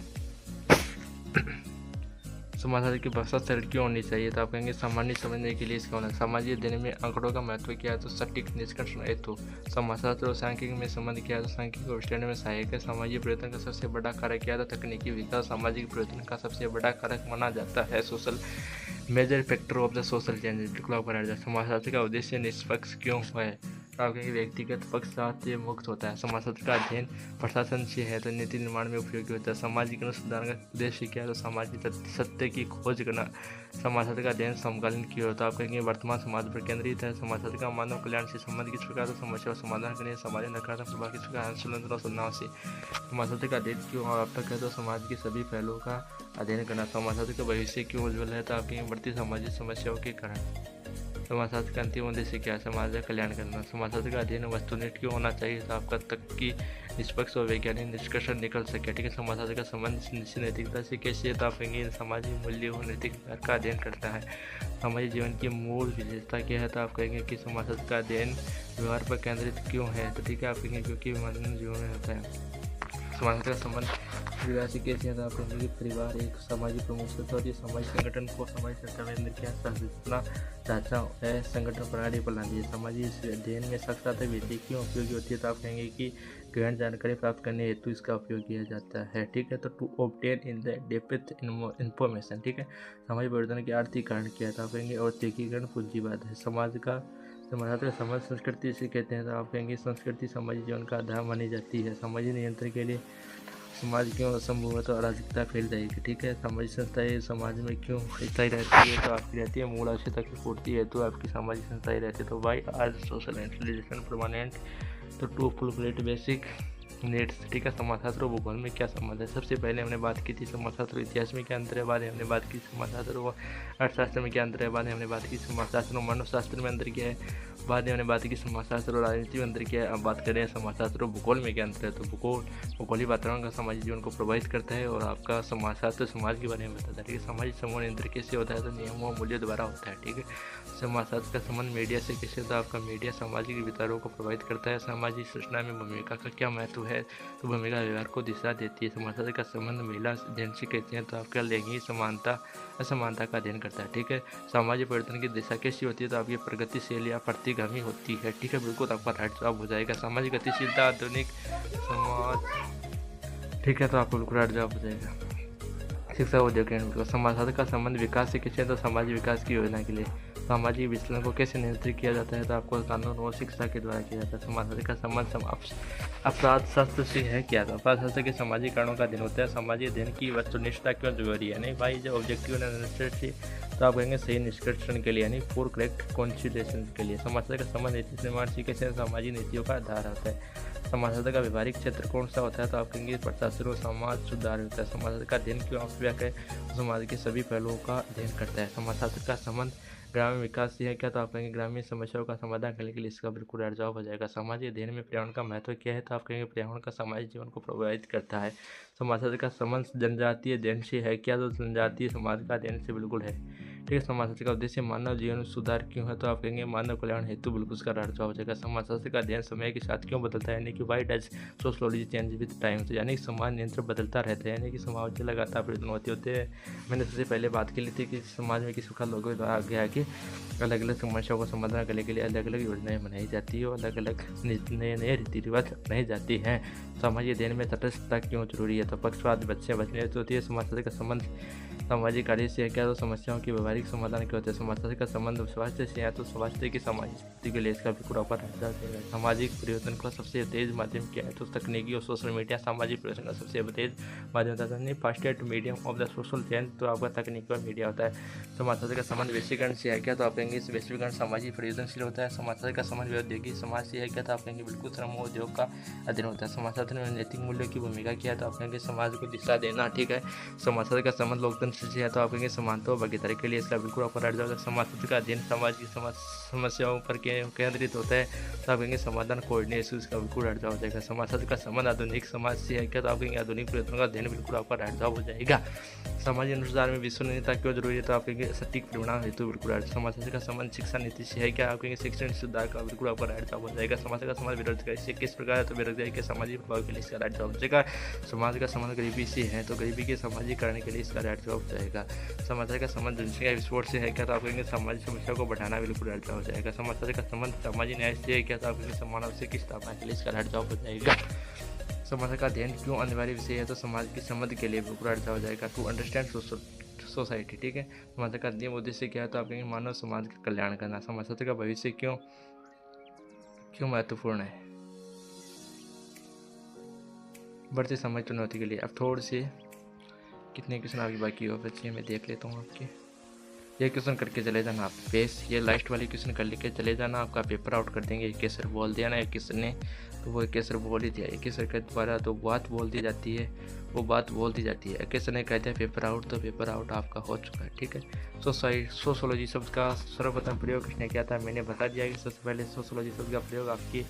समाजशास्त्र की भाषा सरल क्यों होनी चाहिए? तो आप कहेंगे सामान्य समझने के लिए इसका होना। सामाजिक अध्ययन में आंकड़ों का महत्व क्या है? तो सटीक निष्कर्ष हेतु। समाजशास्त्र और सांख्यिकी में संबंध क्या है? तो सांख्यिकी को विश्लेषण में सहायक है। सामाजिक परिवर्तन का सबसे बड़ा कारक क्या है? तो तकनीकी विकास सामाजिक परिवर्तन का सबसे बड़ा कारक माना जाता है। Social major factor of the social change, बिल्कुल आपको बनाया जाता है। समाजशास्त्र का उद्देश्य निष्पक्ष क्यों है? आपके व्यक्तिगत पक्षपात से मुक्त होता है। समाजशास्त्र का अध्ययन प्रशासन से है तो नीति निर्माण में उपयोगी होता है। सामाजिक अनुसंधान का उद्देश्य क्या है? तो सामाजिक सत्य की खोज करना। समाजशास्त्र का अध्ययन समकालीन की होता है। आप कहेंगे वर्तमान समाज पर केंद्रित है। समाजशास्त्र का मानव कल्याण से संबंध किस प्रकार से समस्या समाधान करने सामाजिक नकारात्मक प्रभाव किस प्रकार अनुसंधान और सुधार से। समाजशास्त्र का अध्ययन क्यों आवश्यक है? तो समाज के सभी पहलुओं का अध्ययन करना। समाजशास्त्र का भविष्य क्यों उज्ज्वल है? तो आपके बढ़ती सामाजिक समस्याओं के कारण। समाजशास्त्र का अंतिम उद्देश्य क्या है? समाज का कल्याण करना। समाजशास्त्र का अध्ययन वस्तुनिष्ठ क्यों होना चाहिए? तो आपका तक की निष्पक्ष और वैज्ञानिक निष्कर्ष निकल सके, ठीक है। समाजशास्त्र का संबंध नैतिकता से कैसे है? तो आप कहेंगे सामाजिक मूल्य और नैतिक व्यवहार का अध्ययन करता है। सामाजिक जीवन की मूल विशेषता क्या है? तो आप कहेंगे कि समाजशास्त्र का अध्ययन व्यवहार पर केंद्रित क्यों है? तो ठीक है, आप कहेंगे क्योंकि मानव जीवन में होता है। समाजशास्त्र का संबंध परिवार से कैसे हैं तो आप कहेंगे कि परिवार एक सामाजिक प्रमुख संस्था और ये सामाजिक संगठन को समाज संस्था में अंदर क्या संरचना ढांचा है, संगठन प्रणाली प्रणाली है। सामाजिक अध्ययन में साक्षरता विधि क्यों उपयोगी होती है तो आप कहेंगे कि गहन जानकारी प्राप्त करने हेतु इसका उपयोग किया जाता है। ठीक है, तो to obtain in the depth information. ठीक है, सामाजिक परिवर्तन के आर्थिक कारण क्या है तो आप कहेंगे औद्योगिकरण पूंजीवाद है। समाज का समाज संस्कृति से कहते हैं तो आप कहेंगे संस्कृति सामाजिक जीवन का आधार मानी जाती है। सामाजिक नियंत्रण के लिए समाज क्यों असंभव तो अराजकता फैल जाएगी। ठीक है, सामाजिक संस्थाएं समाज में क्यों स्थायी रहती है तो आपकी रहती है मूल आवश्यकता की पूर्ति है तो आपकी सामाजिक संस्थाएं रहती है। तो why are social intelligence permanent तो टू फुलफिल बेसिक नीड्स। ठीक है, समाजशास्त्र और भूगोल में क्या संबंध है। सबसे पहले हमने बात की थी समाजशास्त्र इतिहास में क्या अंतर है, बाद में हमने बात की समाजशास्त्र और अर्थशास्त्र में क्या अंतर है, बाद में हमने बात की समाजशास्त्र और मानवशास्त्र में अंतर क्या है, बाद में हमने बात की समाजशास्त्र और राजनीति में अंतर क्या है। अब बात करें समाजशास्त्र और भूगोल में क्या अंतर है। तो भूगोलीय वातावरण का सामाजिक जीवन को प्रभावित करता है और आपका समाजशास्त्र समाज के बारे में बताता है। ठीक है, सामाजिक समूह नियंत्रण कैसे होता है तो नियमों और मूल्यों द्वारा होता है। ठीक है, समाजशास्त्र का संबंध मीडिया से कैसे होता है। आपका मीडिया सामाजिक विचारों को प्रभावित करता है। सामाजिक सूचना में भूमिका का क्या महत्व है तो भूमिका व्यवहार को दिशा देती है। समाजशास्त्र का संबंध महिला अध्ययन से कहते हैं तो आपका लैंगिक समानता असमानता का अध्ययन करता है। ठीक है, सामाजिक परिवर्तन की दिशा कैसी होती है तो आपकी प्रगतिशील या प्रतिगामी होती है। ठीक है, बिल्कुल आपका राइट जवाब हो जाएगा सामाजिक गतिशीलता आधुनिक समाज। ठीक है, तो आपको बिल्कुल राइट जवाब हो जाएगा। शिक्षा उद्योग समाजशास्त्र का संबंध विकास से कैसे तो सामाजिक विकास की योजना के लिए। सामाजिक विचलन को कैसे नियंत्रित किया जाता है तो आपको कानून और शिक्षा के द्वारा किया जाता है। समाजशास्त्र का संबंध अपराध शास्त्र से है क्या तो अपराध शास्त्र के सामाजिक कारणों का अध्ययन होता है। सामाजिक अध्ययन की वस्तुनिष्ठता क्यों जरूरी है, नहीं भाई जो ऑब्जेक्टिव तो आप कहेंगे सही निष्कर्षण के लिए यानी फॉर करेक्ट कॉन्सिडरेशन के लिए। समाजशास्त्र का संबंध नीति निर्माण से कैसे सामाजिक नीतियों का आधार होता है। समाजशास्त्र का व्यवहारिक क्षेत्र कौन सा होता है तो आप कहेंगे प्रशासन और समाज सुधार होता है। समाजशास्त्र का अध्ययन क्यों आवश्यक है, समाज के सभी पहलुओं का अध्ययन करता है। समाजशास्त्र का संबंध ग्रामीण विकास से है क्या तो आप कहेंगे ग्रामीण समस्याओं का समाधान करने के लिए इसका बिल्कुल राइट जवाब हो जाएगा। सामाजिक अध्ययन में पर्यावरण का महत्व क्या है तो आप कहेंगे पर्यावरण का सामाजिक जीवन को प्रभावित करता है। समाजशास्त्र का संबंध जनजातीय अध्ययन से है क्या तो जनजातीय समाज का अध्ययन से बिल्कुल है। ठीक है, समाजशास्त्र का उद्देश्य मानव जीवन सुधार क्यों है तो आप कहेंगे मानव कल्याण हेतु, बिल्कुल उसका राइट जवाब हो जाएगा। समाजशास्त्र का अध्ययन समय के साथ क्यों बदलता है यानी कि why does sociology change with time से, यानी कि समाज नियंत्रण बदलता रहता है यानी कि समाज से लगातार परिवर्तन होते हैं। मैंने सबसे पहले बात की ली थी कि समाज में किस प्रकार लोगों द्वारा आगे आके अलग अलग समस्याओं को समाधान करने के लिए अलग अलग योजनाएं बनाई जाती है और अलग अलग नए रीति रिवाज अपनाई जाती हैं। सामाजिक अध्ययन में तटस्थता क्यों जरूरी है तो पक्षपात बच्चे बचने होती है। समाजशास्त्र का संबंध सामाजिक कार्य से है क्या तो समस्याओं के व्यवहारिक समाधान के होते हैं। समाजशास्त्र का संबंध स्वास्थ्य से है तो स्वास्थ्य की सामाजिक स्थिति के लिए इसका भी पूरा रहता है। सामाजिक परिवर्तन का सबसे तेज माध्यम क्या है तो तकनीकी और सोशल मीडिया सामाजिक परिवर्तन का सबसे तेज माध्यम होता है। Fastest medium of the social change तो आपका तकनीकी और मीडिया होता है। समाजशास्त्र का संबंध वैश्वीकरण से है क्या तो आप कहेंगे इस वैश्वीकरण सामाजिक परिवर्तनशील होता है। समाजशास्त्र का संबंध औद्योगिक समाज से है क्या तो आप कहेंगे बिल्कुल श्रम उद्योग का अध्ययन होता है। समाजशास्त्र में नैतिक मूल्यों की भूमिका क्या है तो आप कहेंगे समाज को दिशा देना। ठीक है, समाजशास्त्र का संबंध लोकतंत्र से है तो आप कहेंगे समानता और भागीदारी के लिए इसका बिल्कुल आपको राइट जवाब। समाजशास्त्र का अध्ययन समाज की समस्याओं पर केंद्रित होता है तो आप कहेंगे समाधान खोजने इसका बिल्कुल राइट जवाब हो जाएगा। समाजशास्त्र का संबंध आधुनिक समाज से है क्या तो आप कहेंगे आधुनिक परिवर्तन का अध्ययन बिल्कुल आपका राइट जवाब हो जाएगा। सामाजिक अनुसार में विश्वसनीयता क्यों जरूरी है तो आप कहेंगे सटीक परिणाम हेतु बिल्कुल राइट। समाजशास्त्र का संबंध शिक्षा नीति से है क्या आप कहेंगे शिक्षण सुधार का बिल्कुल आपका राइट जवाब हो जाएगा। समाज का संबंध बेरोजगारी से किस प्रकार है तो बेरोजगारी के सामाजिक प्रभाव के लिए इसका राइट जवाब हो जाएगा। समाज का संबंध गरीबी से है तो गरीबी के सामाजिकरण के लिए इसका राइट जवाब हो जाएगा। समाज का संबंध जनसंख्या विस्फोट से है क्या तो आप कहेंगे सामाजिक समस्या को बढ़ाना बिल्कुल राइट जवाब हो जाएगा। समाज का संबंध सामाजिक न्याय से है क्या तो आप कहेंगे समान अवसर की स्थापना के लिए इसका राइट जवाब हो जाएगा। समाज का अध्ययन क्यों अनिवार्य विषय है तो समाज की समझ के लिए बिल्कुल राइट जवाब हो जाएगा। To understand society. ठीक है, समाज का अंतिम उद्देश्य क्या है तो आप कहेंगे मानव समाज का कल्याण करना। समाजशास्त्र का भविष्य क्यों महत्वपूर्ण है। बढ़ते समय चुनौती के लिए अब थोड़ी सी कितने क्वेश्चन आपकी बाकी हो बच्चे मैं देख लेता हूँ आपके। ये क्वेश्चन करके चले जाना आप बेस, ये लास्ट वाली क्वेश्चन कर लेके चले जाना, आपका पेपर आउट कर देंगे। एक सर बोल दिया ना, एक किसने तो वो एक सर बोल ही दिया, एक सर के द्वारा तो बात बोल दी जाती है, वो बात बोल दी जाती है। एक सर ने कहते हैं पेपर आउट तो पेपर आउट आपका हो चुका है। ठीक है, सोशोलॉजी शब्द का सर्वप्रथम प्रयोग किसने किया था, मैंने बता दिया कि सबसे पहले सोशोलॉजी शब्द का प्रयोग आपकी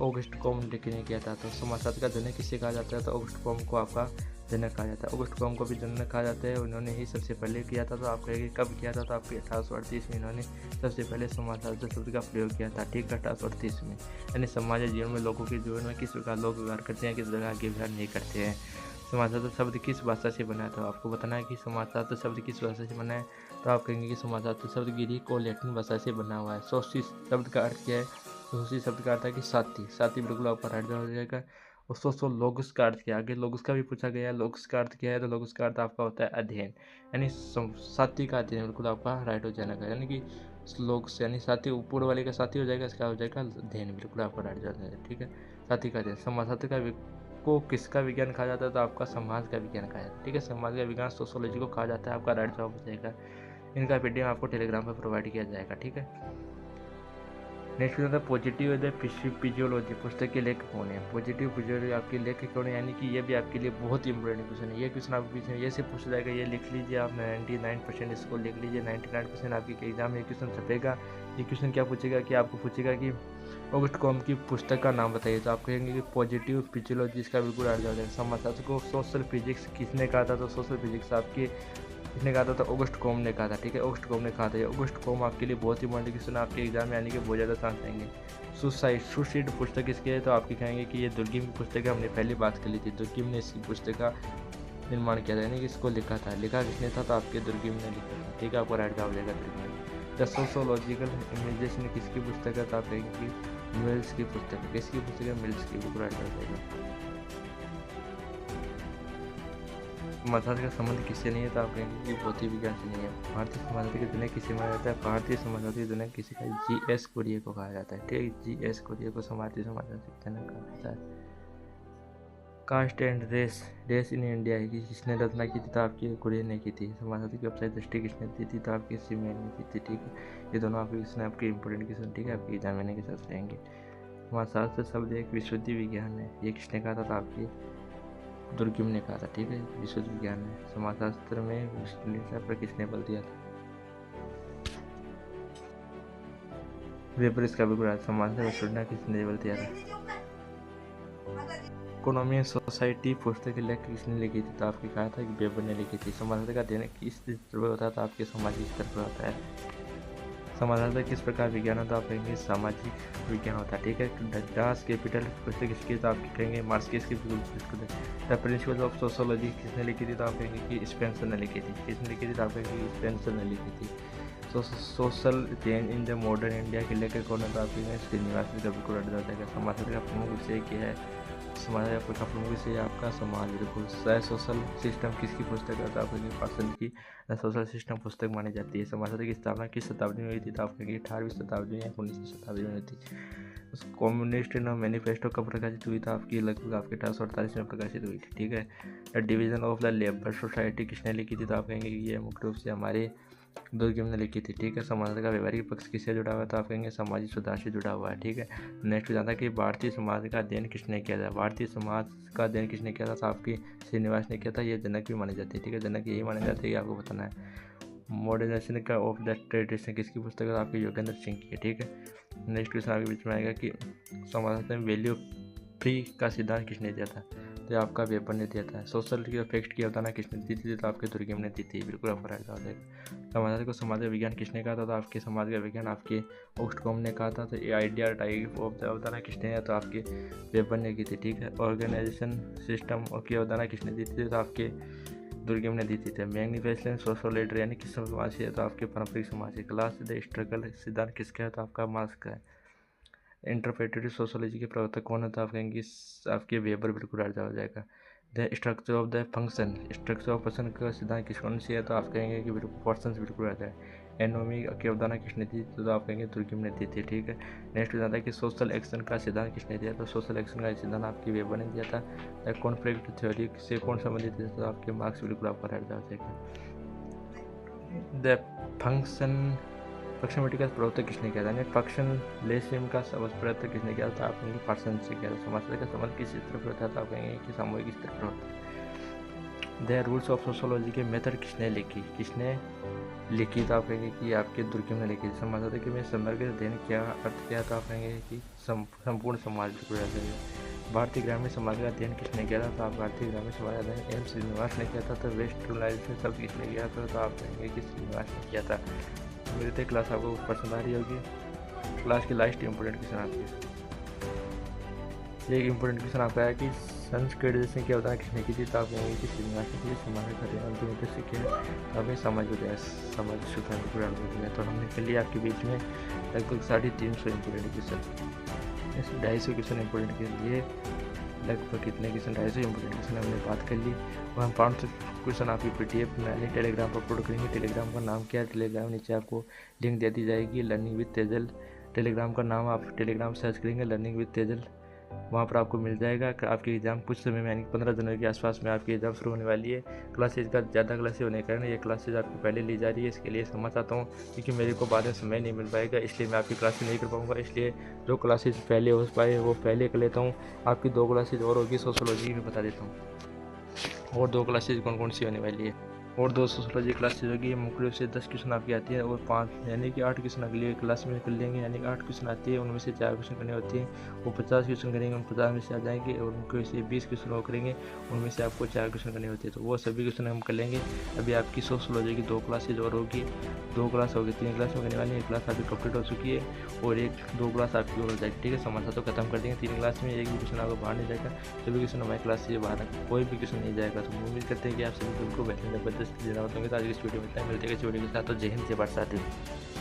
ऑगस्ट कॉम्ट ने किया था। तो समाजशास्त्र का जनक किसे कहा जाता है तो ऑगस्ट कॉम्ट को आपका जनक कहा जाता है। ऑगस्ट कॉम्ट को भी जनक कहा जाता है, उन्होंने ही सबसे पहले किया था। तो आप कहेंगे कब किया था तो आपके 1838 में इन्होंने सबसे पहले समाजशास्त्र शब्द का प्रयोग किया था। ठीक है, 1838 में। यानी समाज जीवन में लोगों के जीवन में किस प्रकार लोग व्यवहार करते हैं, किस प्रकार के व्यवहार नहीं करते हैं। समासार्थक शब्द किस भाषा से बना है, तो आपको बताना है कि समासार्थक शब्द किस भाषा से बना है। तो आप कहेंगे कि समासार्थक शब्द ग्रीक और लैटिन भाषा से बना हुआ है। सोसिस शब्द का अर्थ क्या है, सोसिस शब्द का अर्थ है कि साथी, साथी बिल्कुल आपका राइट हो जाएगा। और सोलोगस का अर्थ क्या है, आगे लोगस का भी पूछा गया है, लोगस का अर्थ क्या है, तो लोगस का अर्थ आपका होता है अध्ययन, यानी साथी का अध्ययन बिल्कुल आपका राइट हो जाना है, यानी कि लोगस यानी साथी ऊपर वाले का साथी हो जाएगा, इसका हो जाएगा अध्ययन, बिल्कुल आपका राइट हो जाएगा। ठीक है, साथी का अध्ययन। समासार्थक का को किसका विज्ञान कहा जाता है, तो आपका समाज का विज्ञान कहा जाता है। ठीक है, समाज का विज्ञान सोशियोलॉजी को कहा जाता है, आपका राइट जवाब हो जाएगा। इनका पीडीएफ आपको टेलीग्राम पर प्रोवाइड किया जाएगा। ठीक है, नेक्स्ट क्वेश्चन था पॉजिटिव द फिजियोलॉजी पुस्तक के लेखक कौन है। पॉजिटिव फिजियोलॉजी आपके लेखक कौन है, यानी कि ये भी आपके लिए बहुत ही इंपॉर्टेंट क्वेश्चन है। ये क्वेश्चन आपके पीछे ये से पूछा जाएगा, ये लिख लीजिए आप 99% इसको लिख लीजिए। 99% आपके एग्जाम में क्वेश्चन छपेगा। ये क्वेश्चन क्या पूछेगा कि आपको पूछेगा कि ऑगस्ट कॉम की पुस्तक का नाम बताइए, तो आप कहेंगे कि पॉजिटिव फिजियोलॉजी, इसका बिल्कुल आ जाएगा। समाचार को सोशल फिजिक्स किसने कहा था, तो सोशल फिजिक्स आपके किसने कहा था, तो ऑगस्ट कॉम ने कहा था। ठीक है, ऑगस्ट कॉम ने कहा था। ये ऑगस्ट कॉम आपके लिए बहुत ही इंपॉर्टेंट क्वेश्चन आपके एग्जाम में आने के बहुत ज़्यादा चांस आएंगे। सुसाइड पुस्तक किसकी है, तो आपकी कहेंगे कि ये दुर्गिम की पुस्तक है, हमने पहले बात कर ली थी। दुर्गिम ने इसी पुस्तक का निर्माण किया था, यानी कि इसको लिखा था। लिखा किसने था, तो आपके दुर्गिम ने लिखा था। ठीक है, आपको राइट जवाब हो जाएगा दुर्गिम। द सोशोलॉजिकल इमेजिनेशन किसकी पुस्तक है, तो आप कहेंगे कि मिल्स की पुस्तक है। किसकी पुस्तक है, मिल्स की, बिल्कुल राइट जवाब हो जाएगा। समाचार का संबंध किससे नहीं है, तो आप कहेंगे कि भौतिक विज्ञान से नहीं है। भारतीय समाचार की दुनिया किसे माना जाता है, भारतीय समाचार की दुनिया किसी का GS कुरियर को कहा जाता है। ठीक है, GS कुरियर को भारतीय समाचार की दुनिया कहा जाता है। Caste and race in India है कि जिसने रचना की थी, तो आपकी कुरियर ने की थी। समाचार की वेबसाइट दृष्टि किसने दी थी, तो आपकी सीमेंट ने की थी। ठीक है, ये दोनों आपके क्वेश्चन आपके इंपॉर्टेंट क्वेश्चन। ठीक है, आपके एग्जाम में के साथ रहेंगे। समाचार शब्द एक विशुद्धि विज्ञान है, ये किसने कहा था, तो आपकी दुर्गिम ने कहा था। ठीक है, विशुद्ध विज्ञान है। समाजशास्त्र में विश्लेषण पर किसने बल दिया था, वेबर, इसका बिल्कुल समाज में विश्लेषण किसने बल दिया था। इकोनॉमी सोसाइटी पुस्तक के लेखक किसने लिखी थी, तो आपके कहा था कि वेबर ने लिखी थी। समाजशास्त्र का अध्ययन किस स्तर पर होता है, तो आपके सामाजिक स्तर पर होता है। समाजशास्त्र किस प्रकार विज्ञान होता है, आप कहेंगे सामाजिक विज्ञान होता है। ठीक है, डास कैपिटल पुस्तक किसकी, तो आपके कहेंगे मार्क्स की। द प्रिंसिपल ऑफ सोशोलॉजी किसने लिखी थी, तो आप कहेंगे कि स्पेंसर ने लिखी थी। किसने लिखी थी, तो आप कहेंगे स्पेंसर ने लिखी थी। Social change in the modern India के लेकर कौन है, तो आप कहेंगे श्रीनिवास का बिल्कुल अड्डा जाएगा। समाजशास्त्र का प्रमुख विषय क्या है, समाज का प्रमुख विषय आपका समाज, बिल्कुल। सोशल सिस्टम किसकी पुस्तक है, तो आप कहेंगे पासन की सोशल सिस्टम पुस्तक मानी जाती है। समाजशास्त्र की स्थापना किस शताब्दी में हुई थी, तो आप कहेंगे 18वीं शताब्दी में या 19वीं शताब्दी में हुई थी। कम्युनिस्ट मैनिफेस्टो कब प्रकाशित हुई, था आपकी लगभग आपके 1848 में प्रकाशित हुई थी। ठीक है, the division of the labour society किसने लिखी थी, तो आप कहेंगे कि ये मुख्य रूप से हमारे दुर्गिम ने लिखी थी। ठीक है, समाज का व्यवहारिक पक्ष किससे जुड़ा हुआ है, तो आप कहेंगे सामाजिक सुधार से जुड़ा हुआ है। ठीक है, नेक्स्ट जाता है कि भारतीय समाज का अध्ययन किसने किया था। भारतीय समाज का अध्ययन किसने किया था, तो आपकी श्रीनिवास ने किया था। ये जनक भी माने जाते हैं। ठीक है, जनक यही माने जाते हैं कि आपको बताना है। मॉडर्नाइजेशन का ऑफ द ट्रेडिशन किसकी पुस्तक है, आपके योगेंद्र सिंह की है। ठीक है, नेक्स्ट क्वेश्चन आपके बीच में आएगा कि समाज में वैल्यू फ्री का सिद्धांत किसने दिया था, तो आपका वेबर ने दिया था। सोशल की इफेक्ट की अवधारणा किसने दी थी, तो आपके दुर्गम ने दी थी। बिल्कुल आपका राइट जवाब है। समाज को समाज का विज्ञान किसने कहा था, तो आपके समाज का विज्ञान आपके ऑगस्ट कॉम ने कहा था। तो ये आइडिया टाइप ऑफ द अवधारणा किसने है, तो आपके वेबर ने की थी। ठीक है, ऑर्गेनाइजेशन सिस्टम की अवधारणा किसने दी थी, तो आपके दुर्गम ने दी थी। मैग्निफिसेंट सोशल लीडर यानी किस समाज से है, तो आपके पारंपरिक समाज से। क्लास द स्ट्रगल सिद्धांत किसका है, तो आपका मार्क्स का है। इंटरप्रेटिव सोशोलॉजी के प्रवर्तक कौन है, तो आप कहेंगे आपके वेबर, बिल्कुल राइट हो जाएगा। The structure of the function, structure of person का सिद्धांत किस कौन सी है, तो आप कहेंगे कि बिल्कुल पर्सन बिल्कुल रहता है। एनोमी की अवधारणा किसने दी, तो आप कहेंगे दुर्गिम ने दी थी। ठीक है, नेक्स्ट हो जाता है कि सोशल एक्शन का सिद्धांत किसने दिया, तो सोशल एक्शन का सिद्धांत आपकी वेबर ने दिया था। द कॉन्फ्लिक्ट थ्योरी से कौन संबंधित है, तो आपके मार्क्स बिल्कुल आपका राइट हो जाएगा। द फंक्शनलिटी का प्रवर्तक किसने किया था, फंक्शनलिज्म का प्रवर्तक किसने किया था, आप कहेंगे पर्सन से किया था। समाज का संबंध किस तरफ होता था, आप कहेंगे कि सामूहिक स्तर पर होता है। द रूल्स ऑफ सोशोलॉजी के मेथड किसने लिखी तो आप कहेंगे कि आपके दुर्गम ने लिखी। समाज में समग्र अध्ययन क्या अर्थ क्या था, आप कहेंगे कि संपूर्ण समाज बिल्कुल। भारतीय ग्रामीण समाज का अध्ययन किसने किया था, तो आप भारतीय ग्रामीण समाज का अध्ययन एम श्रीनिवास ने किया था। तो वेस्टर्नाइजेशन शब्द किसने किया था, तो आप कहेंगे कि श्रीनिवास ने किया था। मेरे क्लास आपको पसंद आ रही होगी। क्लास की लास्ट इंपॉर्टेंट क्वेश्चन आपके एक इंपॉर्टेंट क्वेश्चन आपका है कि संस्कृत जैसे क्या होता है किसने की थी, तो आप कहेंगे कि सिंहासन के लिए समाज करें अंतिम उद्देश्य क्या है, तो आपने समाज उदय समाज सुधार को पूरा हो गया। तो हमने कर लिया आपके बीच में लगभग 350 इंपॉर्टेंट क्वेश्चन। ऐसे 250 क्वेश्चन इंपॉर्टेंट के लिए लगभग कितने क्वेश्चन 250 इंपॉर्टेंट क्वेश्चन हमने बात कर ली। और हम 500 क्वेश्चन आपकी PDF में टेलीग्राम पर अपलोड करेंगे। टेलीग्राम का नाम क्या है, टेलीग्राम नीचे आपको लिंक दे दी जाएगी, लर्निंग विद तेजल। टेलीग्राम का नाम आप टेलीग्राम सर्च करेंगे लर्निंग विद तेजल, वहाँ पर आपको मिल जाएगा। आपकी एग्ज़ाम कुछ समय में यानी 15 जनवरी के आसपास में आपकी एग्ज़ाम शुरू होने वाली है। क्लासेज का ज़्यादा क्लासेज होने के कारण ये क्लासेज आपको पहले ली जा रही है। इसके लिए क्षमा चाहता हूँ क्योंकि मेरे को बाद में समय नहीं मिल पाएगा, इसलिए मैं आपकी क्लासेज नहीं कर पाऊँगा। इसलिए जो क्लासेज पहले हो पाए वो पहले कर लेता हूँ। आपकी 2 क्लासेज और होगी, सोशोलॉजी में बता देता हूँ। और 2 क्लासेज कौन कौन सी होने वाली है, और 2 सोशोलॉजी क्लासेज होगी। मुख्य रूप से 10 क्वेश्चन आपकी आती है और 5 यानी कि 8 क्वेश्चन अगली क्लास में कर लेंगे। यानी कि 8 क्वेश्चन आती है, उनमें से 4 क्वेश्चन करने होती हैं। वो 50 क्वेश्चन करेंगे, उन 50 में से आ जाएंगे। और मुख्य रूप से 20 क्वेश्चन वो करेंगे, उनमें से आपको 4 क्वेश्चन करने होते हैं। तो वो सभी क्वेश्चन हम कर लेंगे। अभी आपकी सोशोलॉजी की 2 क्लासेज और होगी, 2 क्लास होगी, 3 क्लास में करने वाली है। 1 क्लास आपकी कंप्लीट हो चुकी है और 2 क्लास आपकी और हो जाएगी। ठीक है, समाचार तो खत्म कर देंगे। 3 क्लास में एक भी क्वेश्चन आपको बाहर नहीं जाएगा, सभी क्वेश्चन हमारी क्लास से बाहर कोई भी क्वेश्चन नहीं जाएगा। तो उम्मीद करते हैं कि आप सभी बिल्कुल बेहतर जबरदस्त देना होंगे। तो आज इस वीडियो में मिलते हैं इस वीडियो के साथ। तो जय हिंद, जय भारत साथियों।